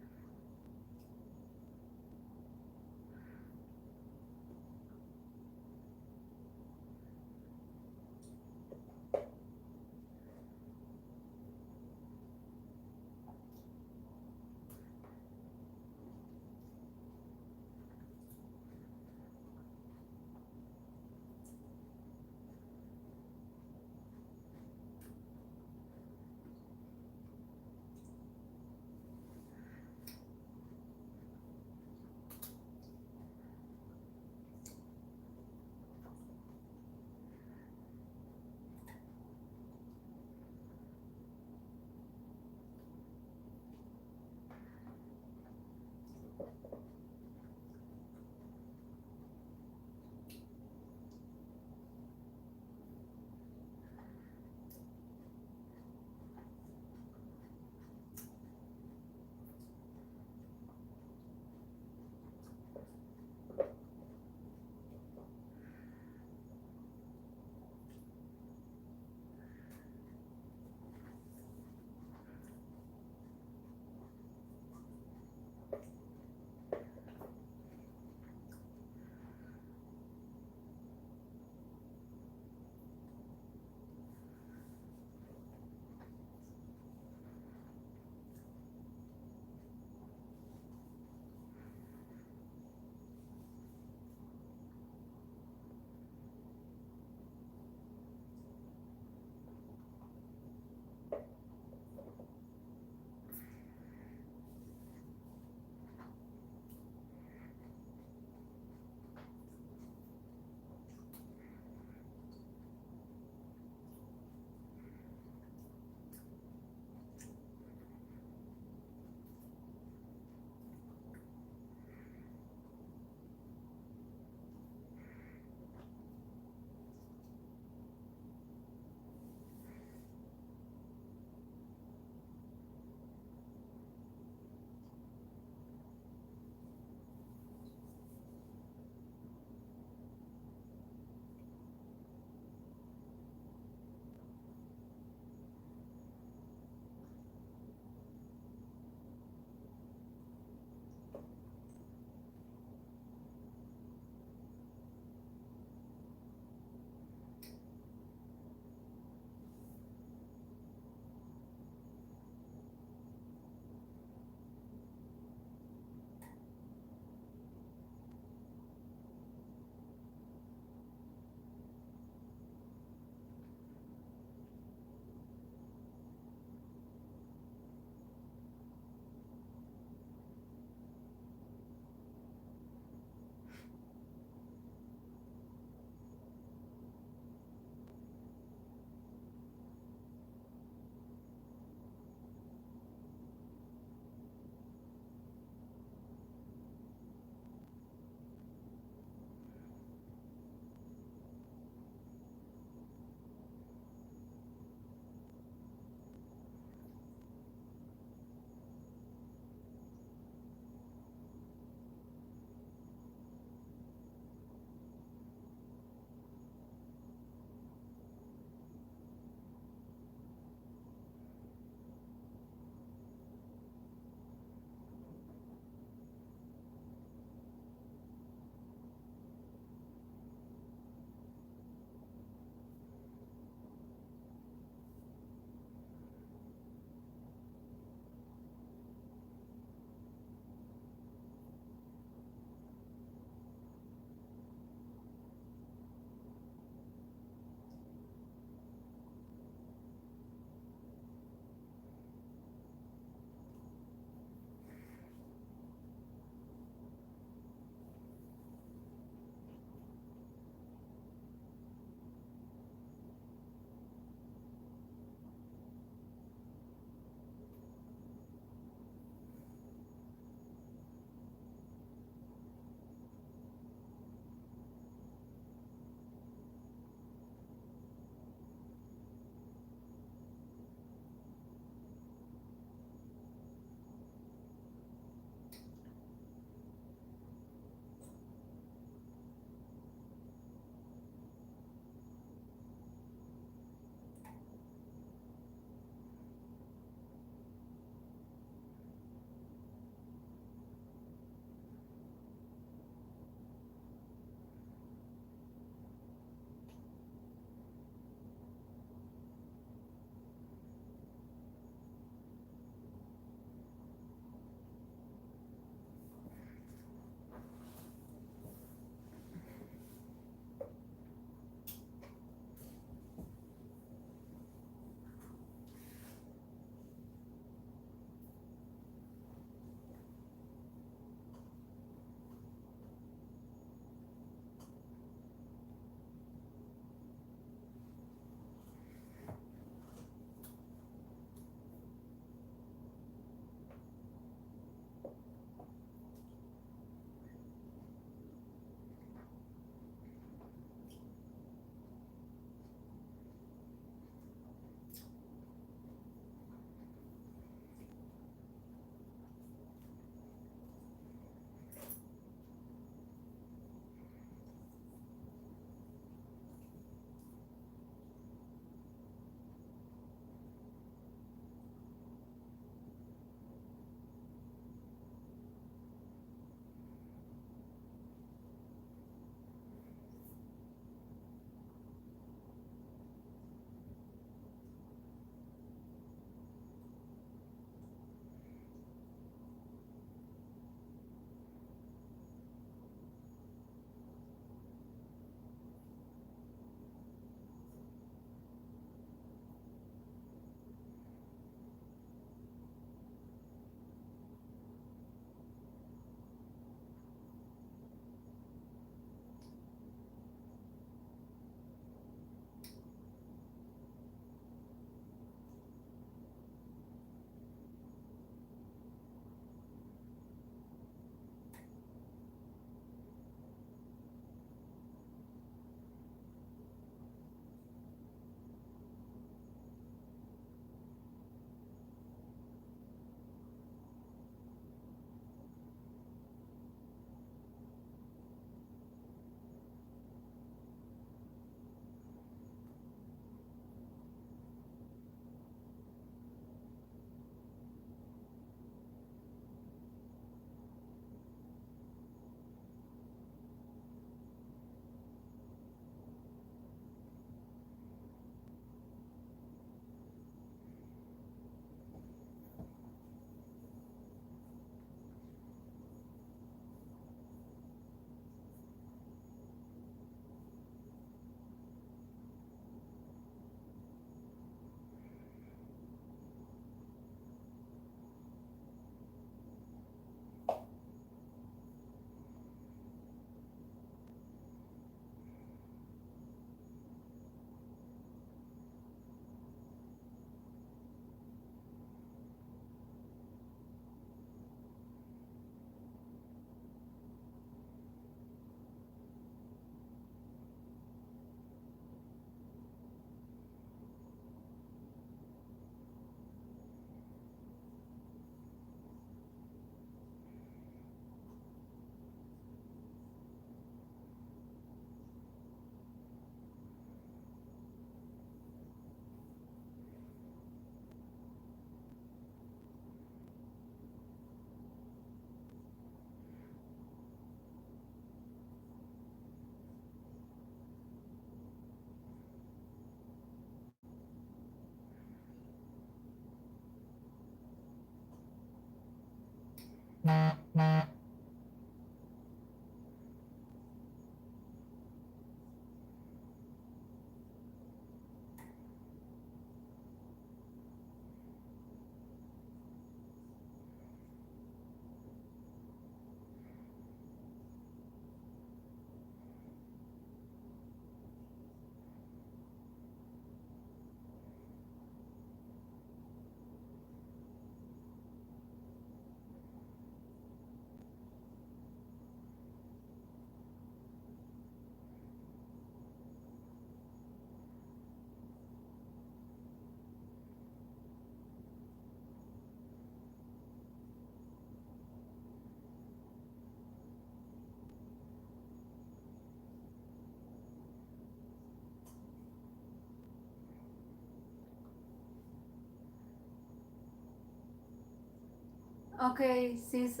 Okay, sis,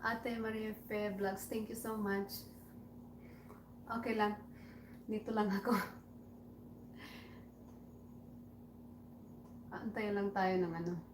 Ate Maria Fe Vlogs, thank you so much. Okay lang, dito lang ako. Antayin lang tayo ng ano.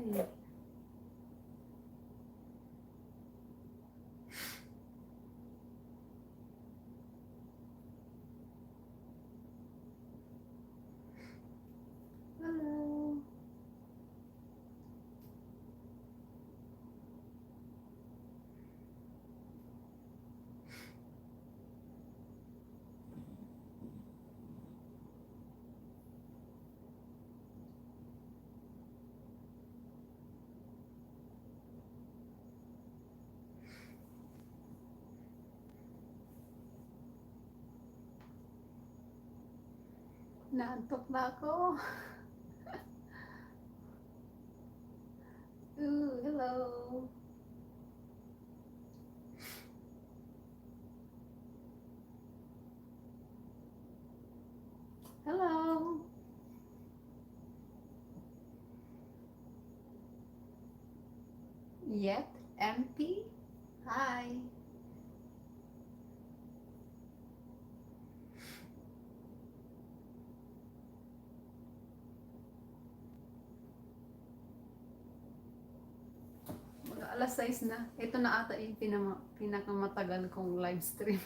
Hi. Hello. Naantok na ako. Ooh, hello. Hello. Yet empty? Hi. Mga alas 6 na. Ito na ata yung pinakamatagal kong live stream.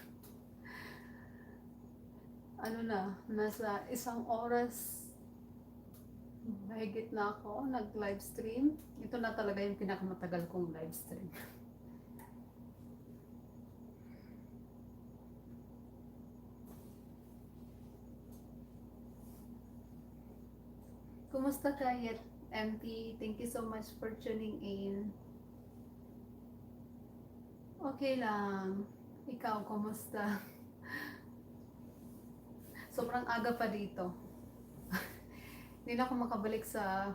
Ano na, nasa 1 oras mahigit na ako nag-live stream. Ito na talaga yung pinakamatagal kong live stream. Kumusta ka, Yet MP? Thank you so much for tuning in. Okay lang. Ikaw, kumusta? Sobrang aga pa dito. Hindi na ako makabalik sa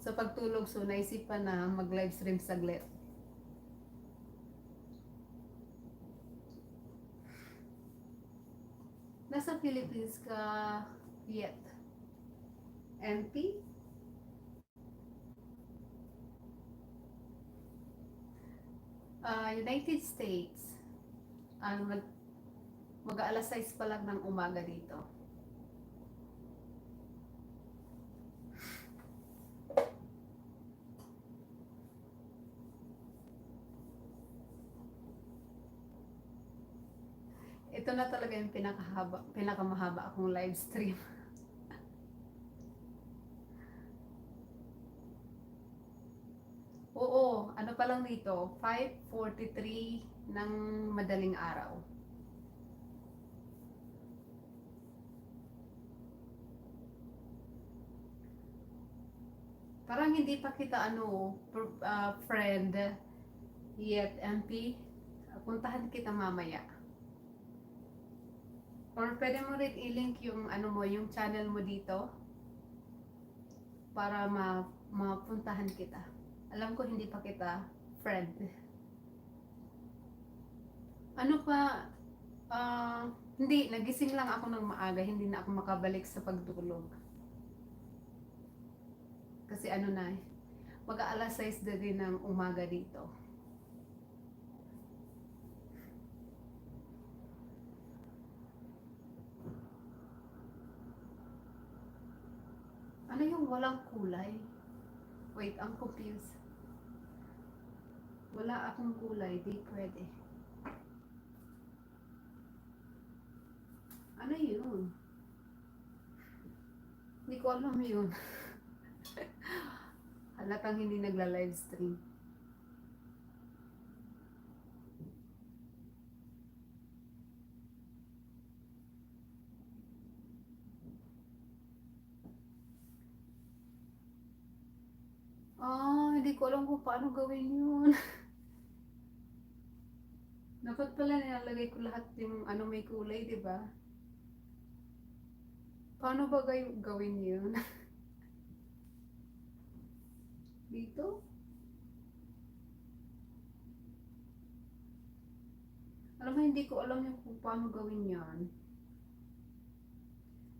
pagtulog, so naisipan na mag-live stream saglit. Nasa Philippines ka, Yet MP? United States. Mag-aalas 6 pa lang ng umaga dito. Ito na talaga yung pinakamahaba akong live stream. Oo, ano pa lang dito, 5:43 ng madaling araw. Parang hindi pa kita friend Yet MP. Puntahan kita mamaya. Or pwede mo rin i-link yung yung channel mo dito para mapuntahan kita. Alam ko hindi pa kita friend. Hindi, nagising lang ako ng maaga, hindi na ako makabalik sa pagtulog. Kasi mag-aalas 6 na din ng umaga dito. Ano yung walang kulay? Wait, I'm confused. Wala akong kulay, di pwede. Ano yun? Hindi ko alam yun. Halatang hindi nagla-live stream. Hindi ko alam kung paano gawin yun. Dapat pala nilalagay ko lahat yung may kulay, di ba? Paano ba gawin yun? Dito? Alam mo, hindi ko alam yung kung paano gawin yan.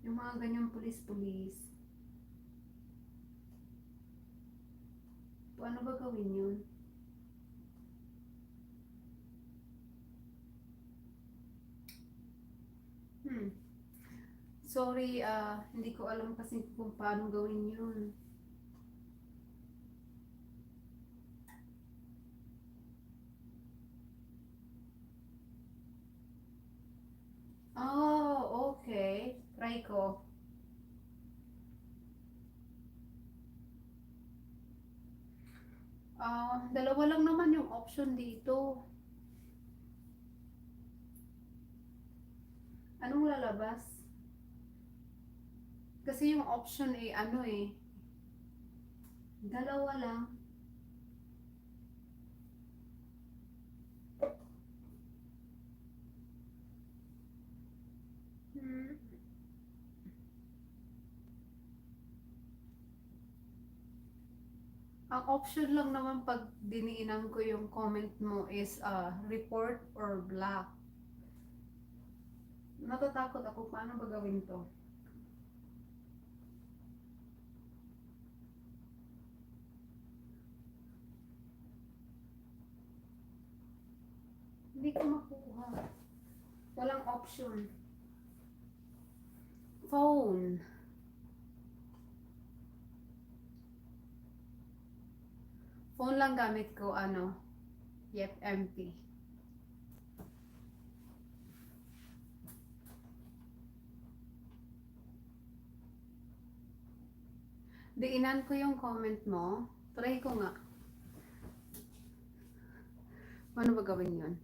Yung mga ganyang pulis-pulis. Paano ba gawin yun? Sorry, hindi ko alam kasi kung paano gawin yun. Try ko. Dalawa lang naman yung option dito. Anong lalabas? Kasi yung option ano dalawa lang. Hmm. Ang option lang naman pag diniinan ko yung comment mo is report or block. Natatakot ako paano ba gawin to? Hindi ko makuha. Walang option. Phone. Phone lang gamit ko, yep, empty. Diinan ko yung comment mo. Try ko nga. Paano ba gawin yun?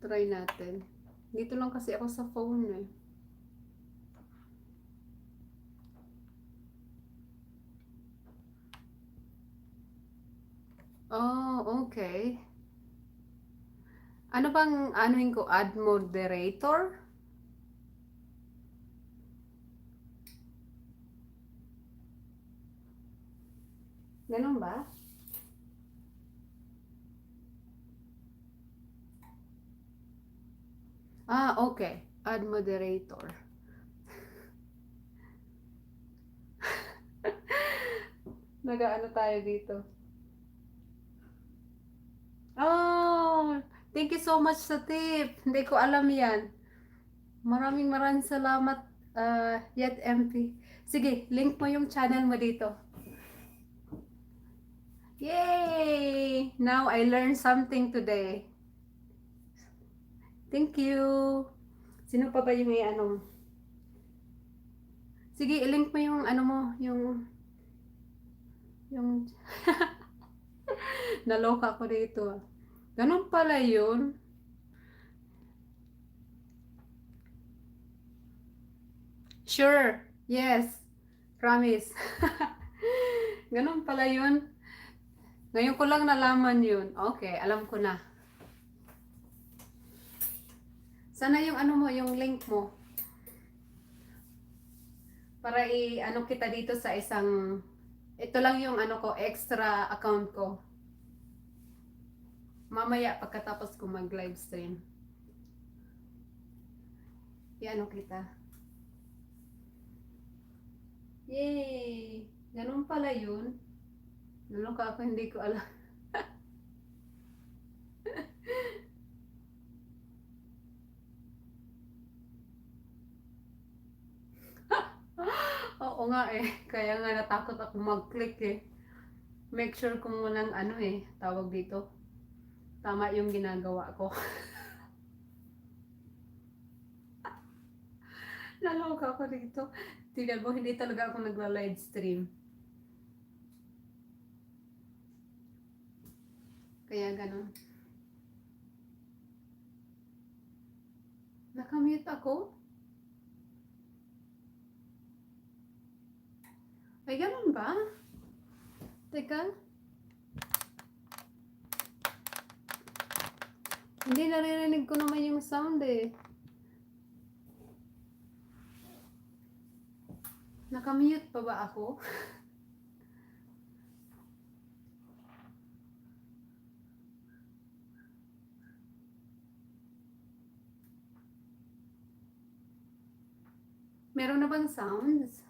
Try natin. Dito lang kasi ako sa phone eh. Oh, okay. Ano bang anuin ko? Add moderator? Ganun ba? Okay. Add moderator. Nagaano tayo dito? Oh, thank you so much sa tip. Hindi ko alam yan. Maraming salamat, Yet MP. Sige, link mo yung channel mo dito. Yay! Now I learned something today. Thank you. Sino pa ba yung Sige, i-link mo yung yung naloka ko dito. Ganun pala yun. Sure. Yes. Promise. Ganun pala yun. Ngayon ko lang nalaman yun. Okay, alam ko na. Sana yung yung link mo. Para kita dito sa isang, ito lang yung ko, extra account ko. Mamaya pagkatapos ko mag live stream. Kita. Yay! Ganun pala yun. Naloka ako, hindi ko alam. Oo nga kaya nga natakot ako mag-click Make sure kung walang tawag dito. Tama yung ginagawa ko. Naloka ako dito. Tignan mo, hindi talaga ako nagla-live stream. Kaya ganun. Nakamute ako? Ay, ganun ba? Teka. Hindi, naririnig ko naman yung sound Nakamute pa ba ako? Meron na bang sounds?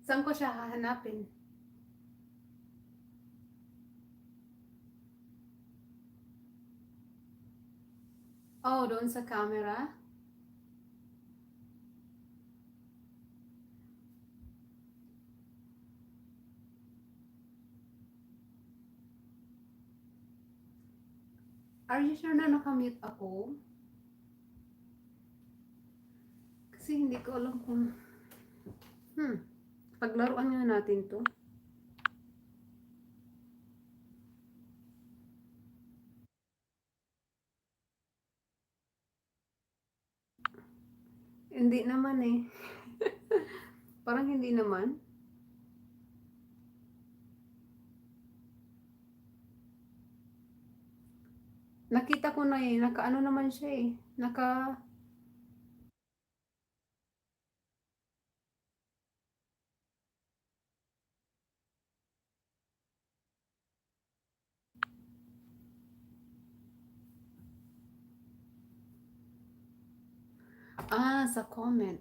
Saan ko siya hahanapin? Oh, doon sa camera? Are you sure na nakamute ako? Kasi hindi ko alam kung... Paglaruan nga natin to. Hindi naman eh. Parang hindi naman. Nakita ko na eh. Naka-ano naman siya eh. Naka... sa comment.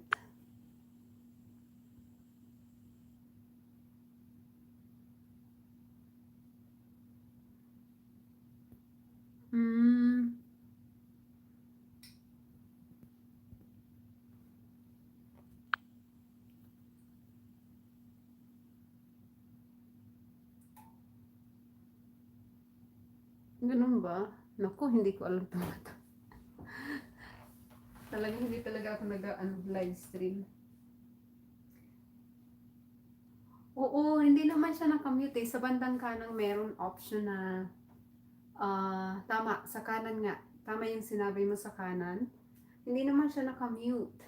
Ganun ba? Naku, hindi ko alam ito. Talagang hindi talaga ako live stream. Oo, hindi naman siya nakamute eh. Sa bandang kanang meron option na tama, sa kanan nga. Tama yung sinabi mo sa kanan. Hindi naman siya nakamute.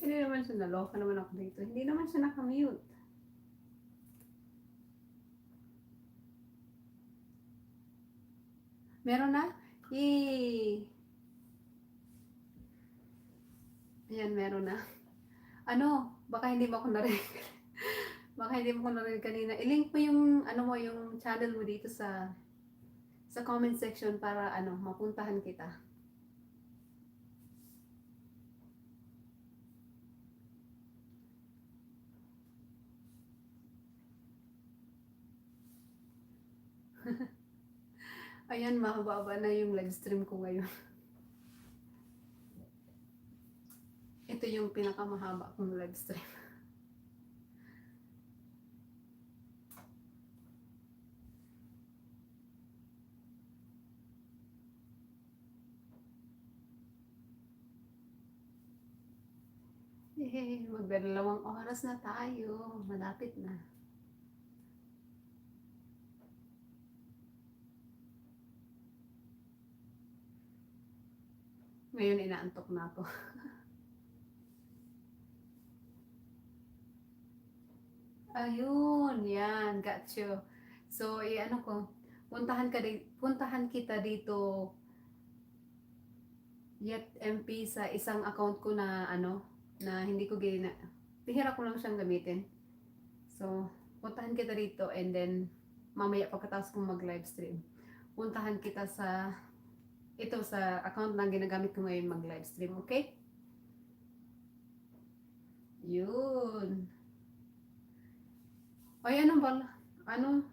Hindi naman siya, naloka naman ako dito. Hindi naman siya nakamute. Meron na? Yay! Ayan, meron na. Ano, baka hindi mo ako narinig. Baka hindi mo ako narinig kanina. I-link mo yung, yung channel mo dito sa comment section para, mapuntahan kita. Ayan, mahaba na yung live stream ko ngayon. Ito yung pinakamahaba kong live stream. Magdalawang oras na tayo. Malapit na. Ngayon inaantok na ako. Ayun, yan, got you. So, puntahan kita dito Yet MP sa isang account ko na na hindi ko bihira ko lang siyang gamitin. So, puntahan kita dito and then mamaya pagkatapos kong mag-live stream, puntahan kita sa account na ginagamit ko ngayon mag-live stream, okay? Yun. Ay, ano ba? 2,500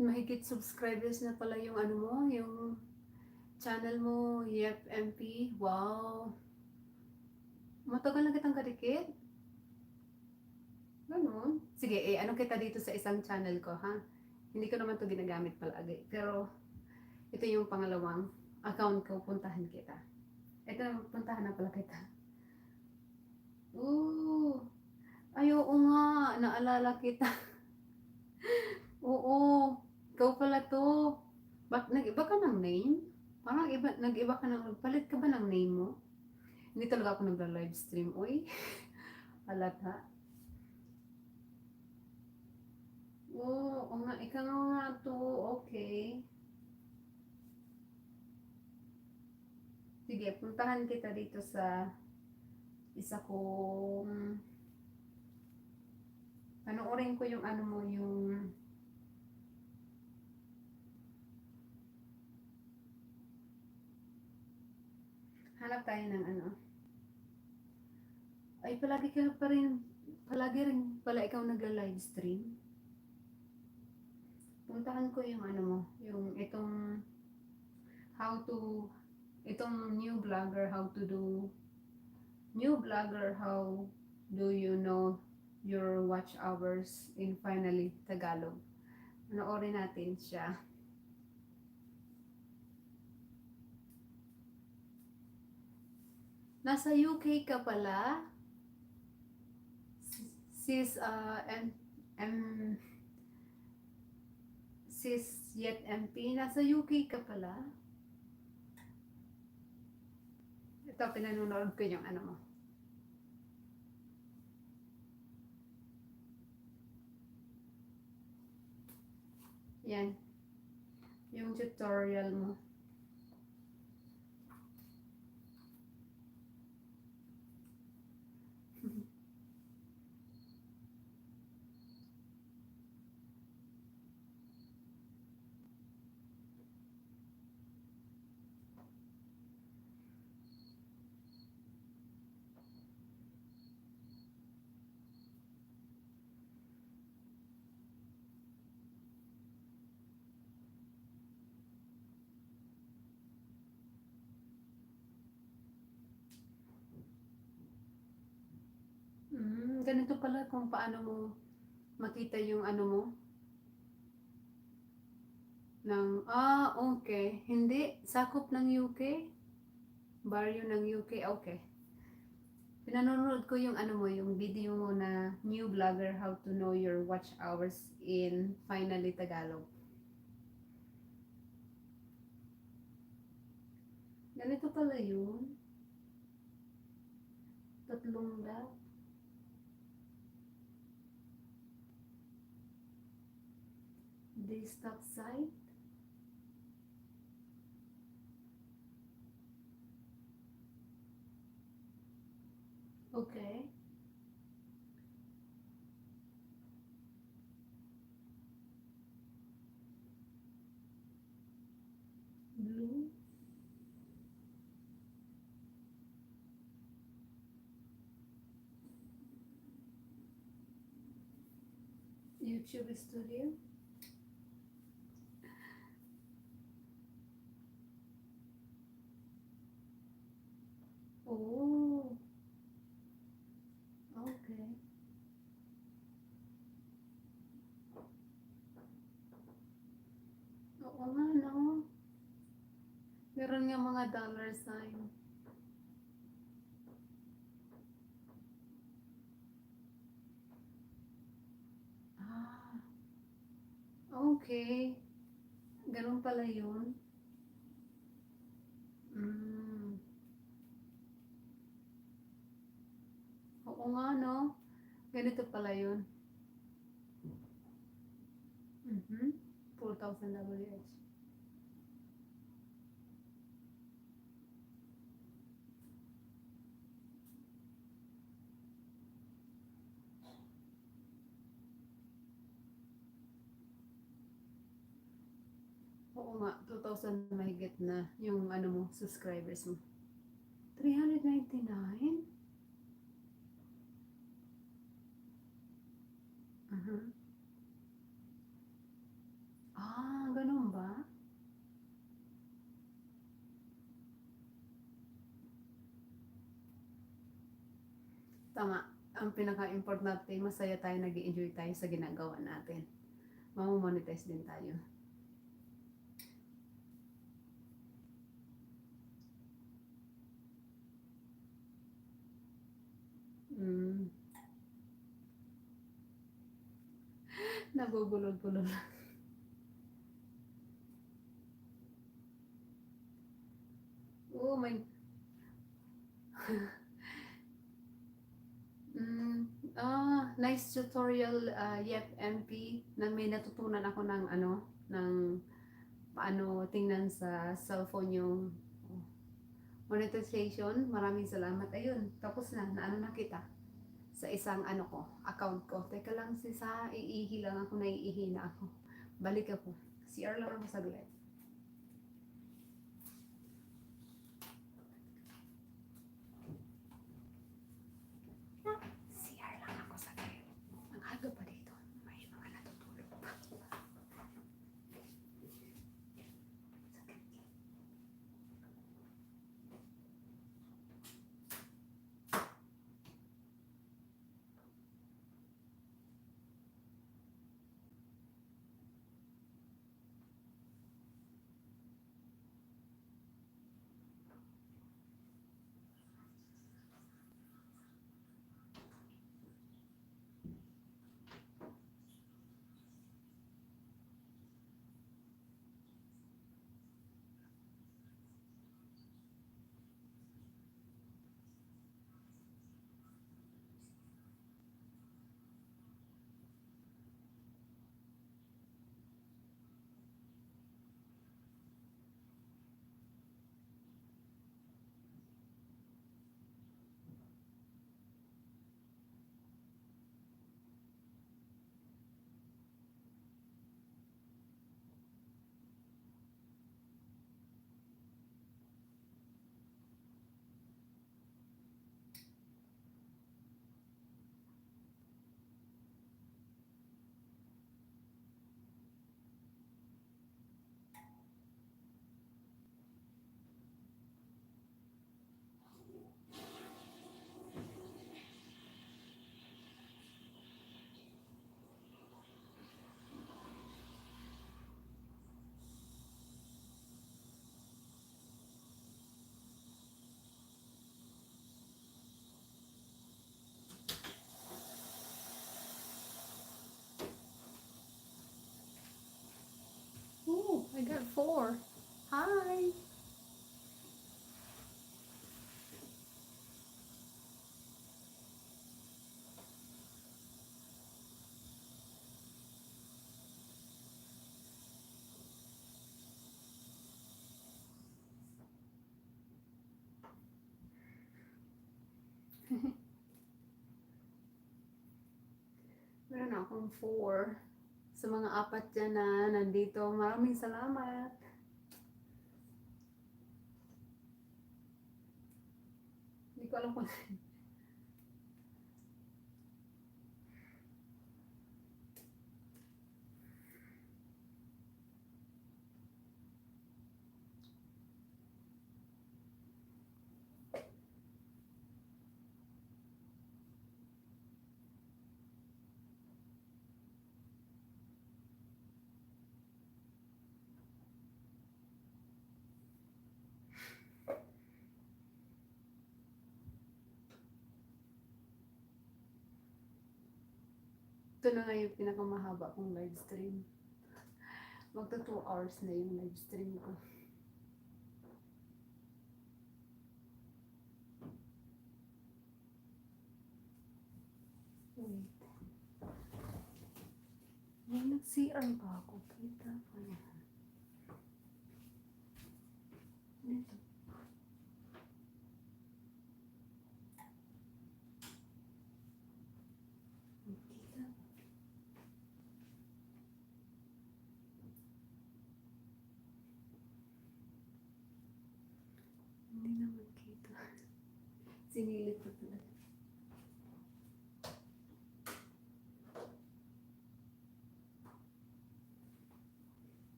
mahigit subscribers na pala yung yung channel mo, YFMP. Wow. Matagal na kitang kadikit. Ganun. Sige, kita dito sa isang channel ko, ha? Hindi ko naman to ginagamit palagi. Pero, ito yung pangalawang account ko, puntahan kita. Ito, puntahan na pala kita. Ooh. Ay, oo nga. Naalala kita. Oo. Ikaw pala to. Nag-iba ka ng name? Parang nag-iba ka ng, palit ka ba ng name mo? Hindi talaga ako nagla-live stream. Uy, halata. Oo nga, ikaw nga to. Okay. Sige, puntahan kita dito sa isa kong panoorin ko yung yung hanap tayo ng ay palagi rin pala ikaw nagla-live stream. Puntahan ko yung yung itong new vlogger how Do you know your watch hours in finally Tagalog? Panoorin natin siya. Nasa UK ka pala? Sis, M, sis yet MP, nasa UK ka pala? Ito, pinanonood ko yung ano mo. Yan. Yung tutorial mo. Ganito pala kung paano mo makita yung ano mo. Okay. Hindi. Sakop ng UK? Baryo ng UK? Okay. Pinanonood ko yung ano mo, yung video mo na new vlogger, how to know your watch hours in finally Tagalog. Ganito pala yun. Tatlong dot. This stop site. Okay. Blue. YouTube Studio. Oh. Okay. Oo nga, no? Meron nga mga dollar sign. Ah, okay. Ganun pala yun. Oo nga, no? Ganito pala yun. 4,000 WH. Oo nga, 2,000 mahigit na yung ano mo, subscribers mo. 399? Ganun ba? Tama. Ang pinaka-importante, masaya tayo, nag-enjoy tayo sa ginagawa natin. Mamomonetize din tayo. Nabubulol-bulol. Oh my. Nice tutorial, Yep MP, na may natutunan ako ng ano, ng paano tingnan sa cellphone yung monetization. Maraming salamat. Ayun, tapos na na kita sa isang ano ko, account ko. Teka lang sa iihi lang ako, naiihi na ako. Balik ako. CR lang ako saglit. CR lang ako saglit. Ang aga pa dito. May mga natutulog pa. 104. Hi! Meron akong 4. Sa mga apat dyan na nandito, maraming salamat. Hindi ko alam kung ito na nga yung pinakamahaba kong live stream. Magta 2 hours na yung live stream ko. Wait. May nag-CR pa ako. Kita pa yan. Ito. Kita. Hindi naman kita. Sinilip ko talaga.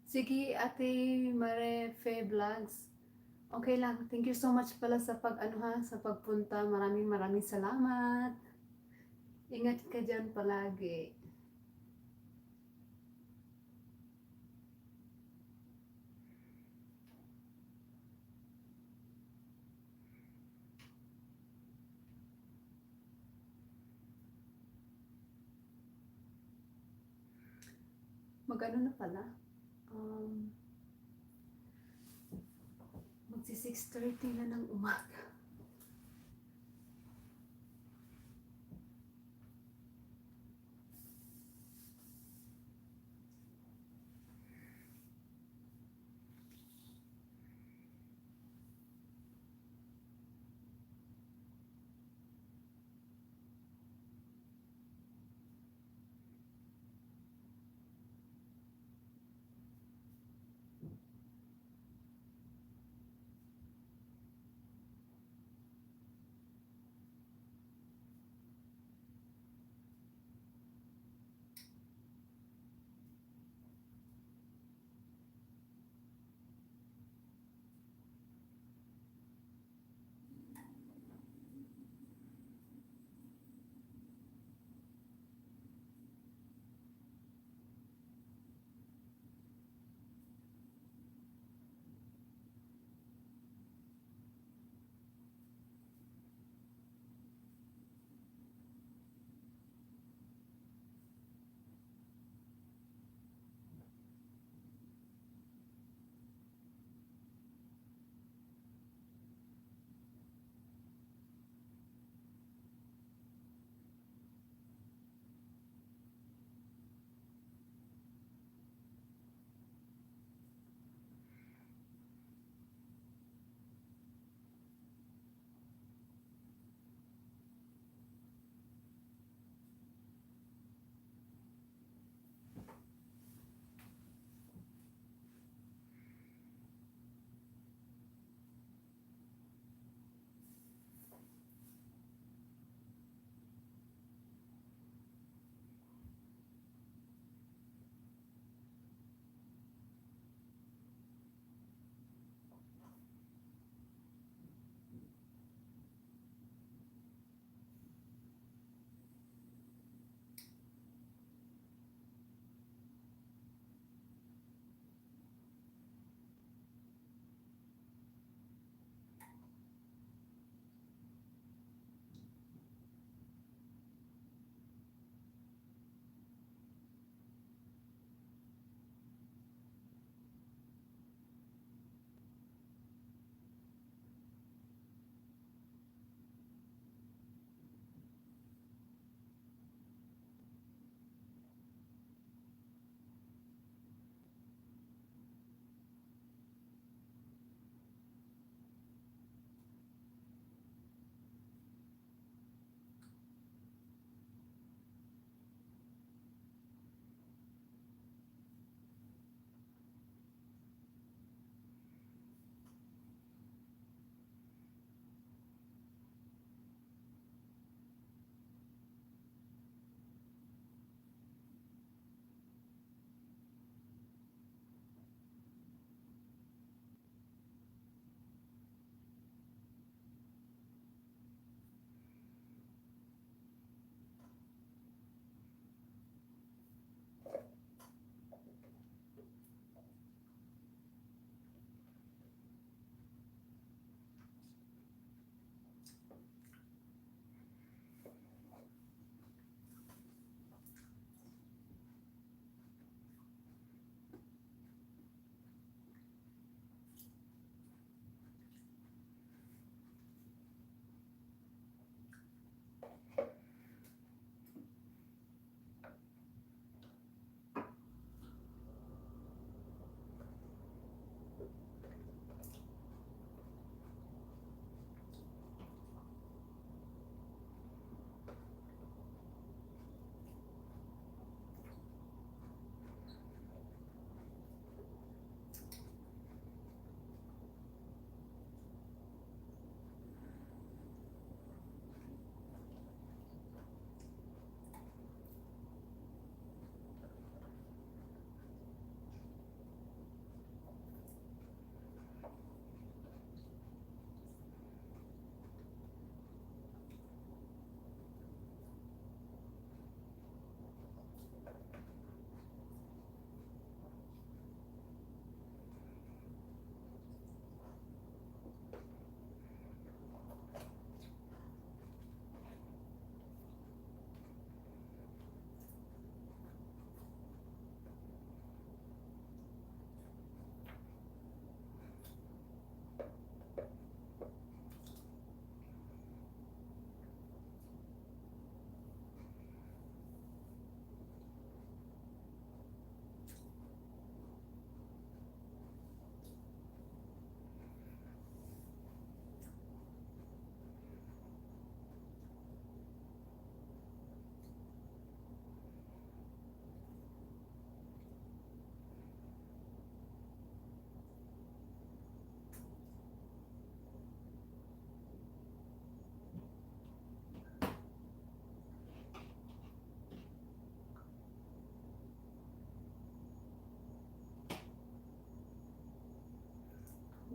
Sige, Ate Marefe Vlogs. Okay lang. Thank you so much pala sa sa pagpunta. Maraming salamat. Ingat ka dyan palagi. Mag-ano na pala? Magsi 6:30 na ng umaga.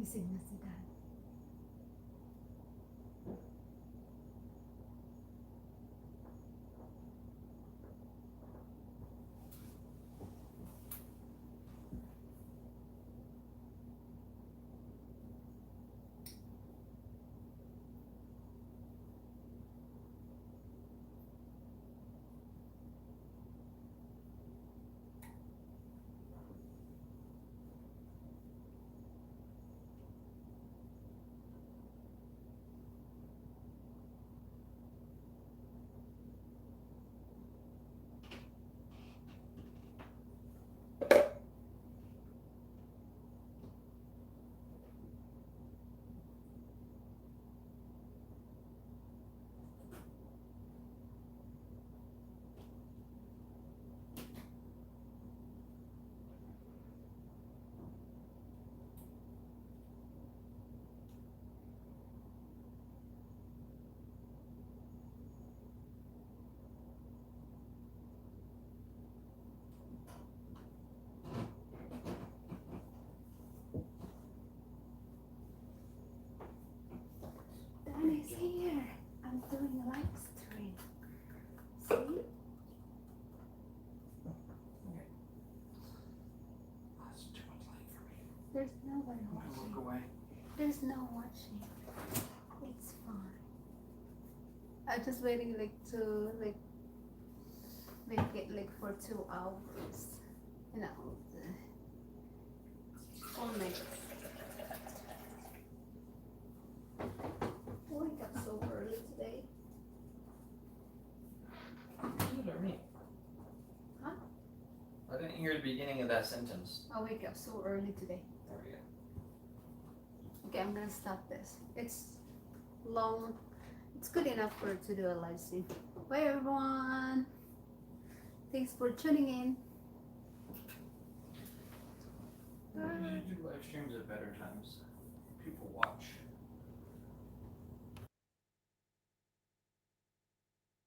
Gising na si Dad. Daddy's here. I'm doing a live stream. See? That's too much light for me. There's no one I'm gonna watching. look away. There's no watching. It's fine. I'm just waiting to make it for 2 hours. You know. 4 minutes. I wake up so early today. What do you mean? Huh? I didn't hear the beginning of that sentence. I wake up so early today. There we go. Okay, I'm gonna stop this. It's long. It's good enough to do a live stream. Bye everyone. Thanks for tuning in. You should do live streams at better times. People watch.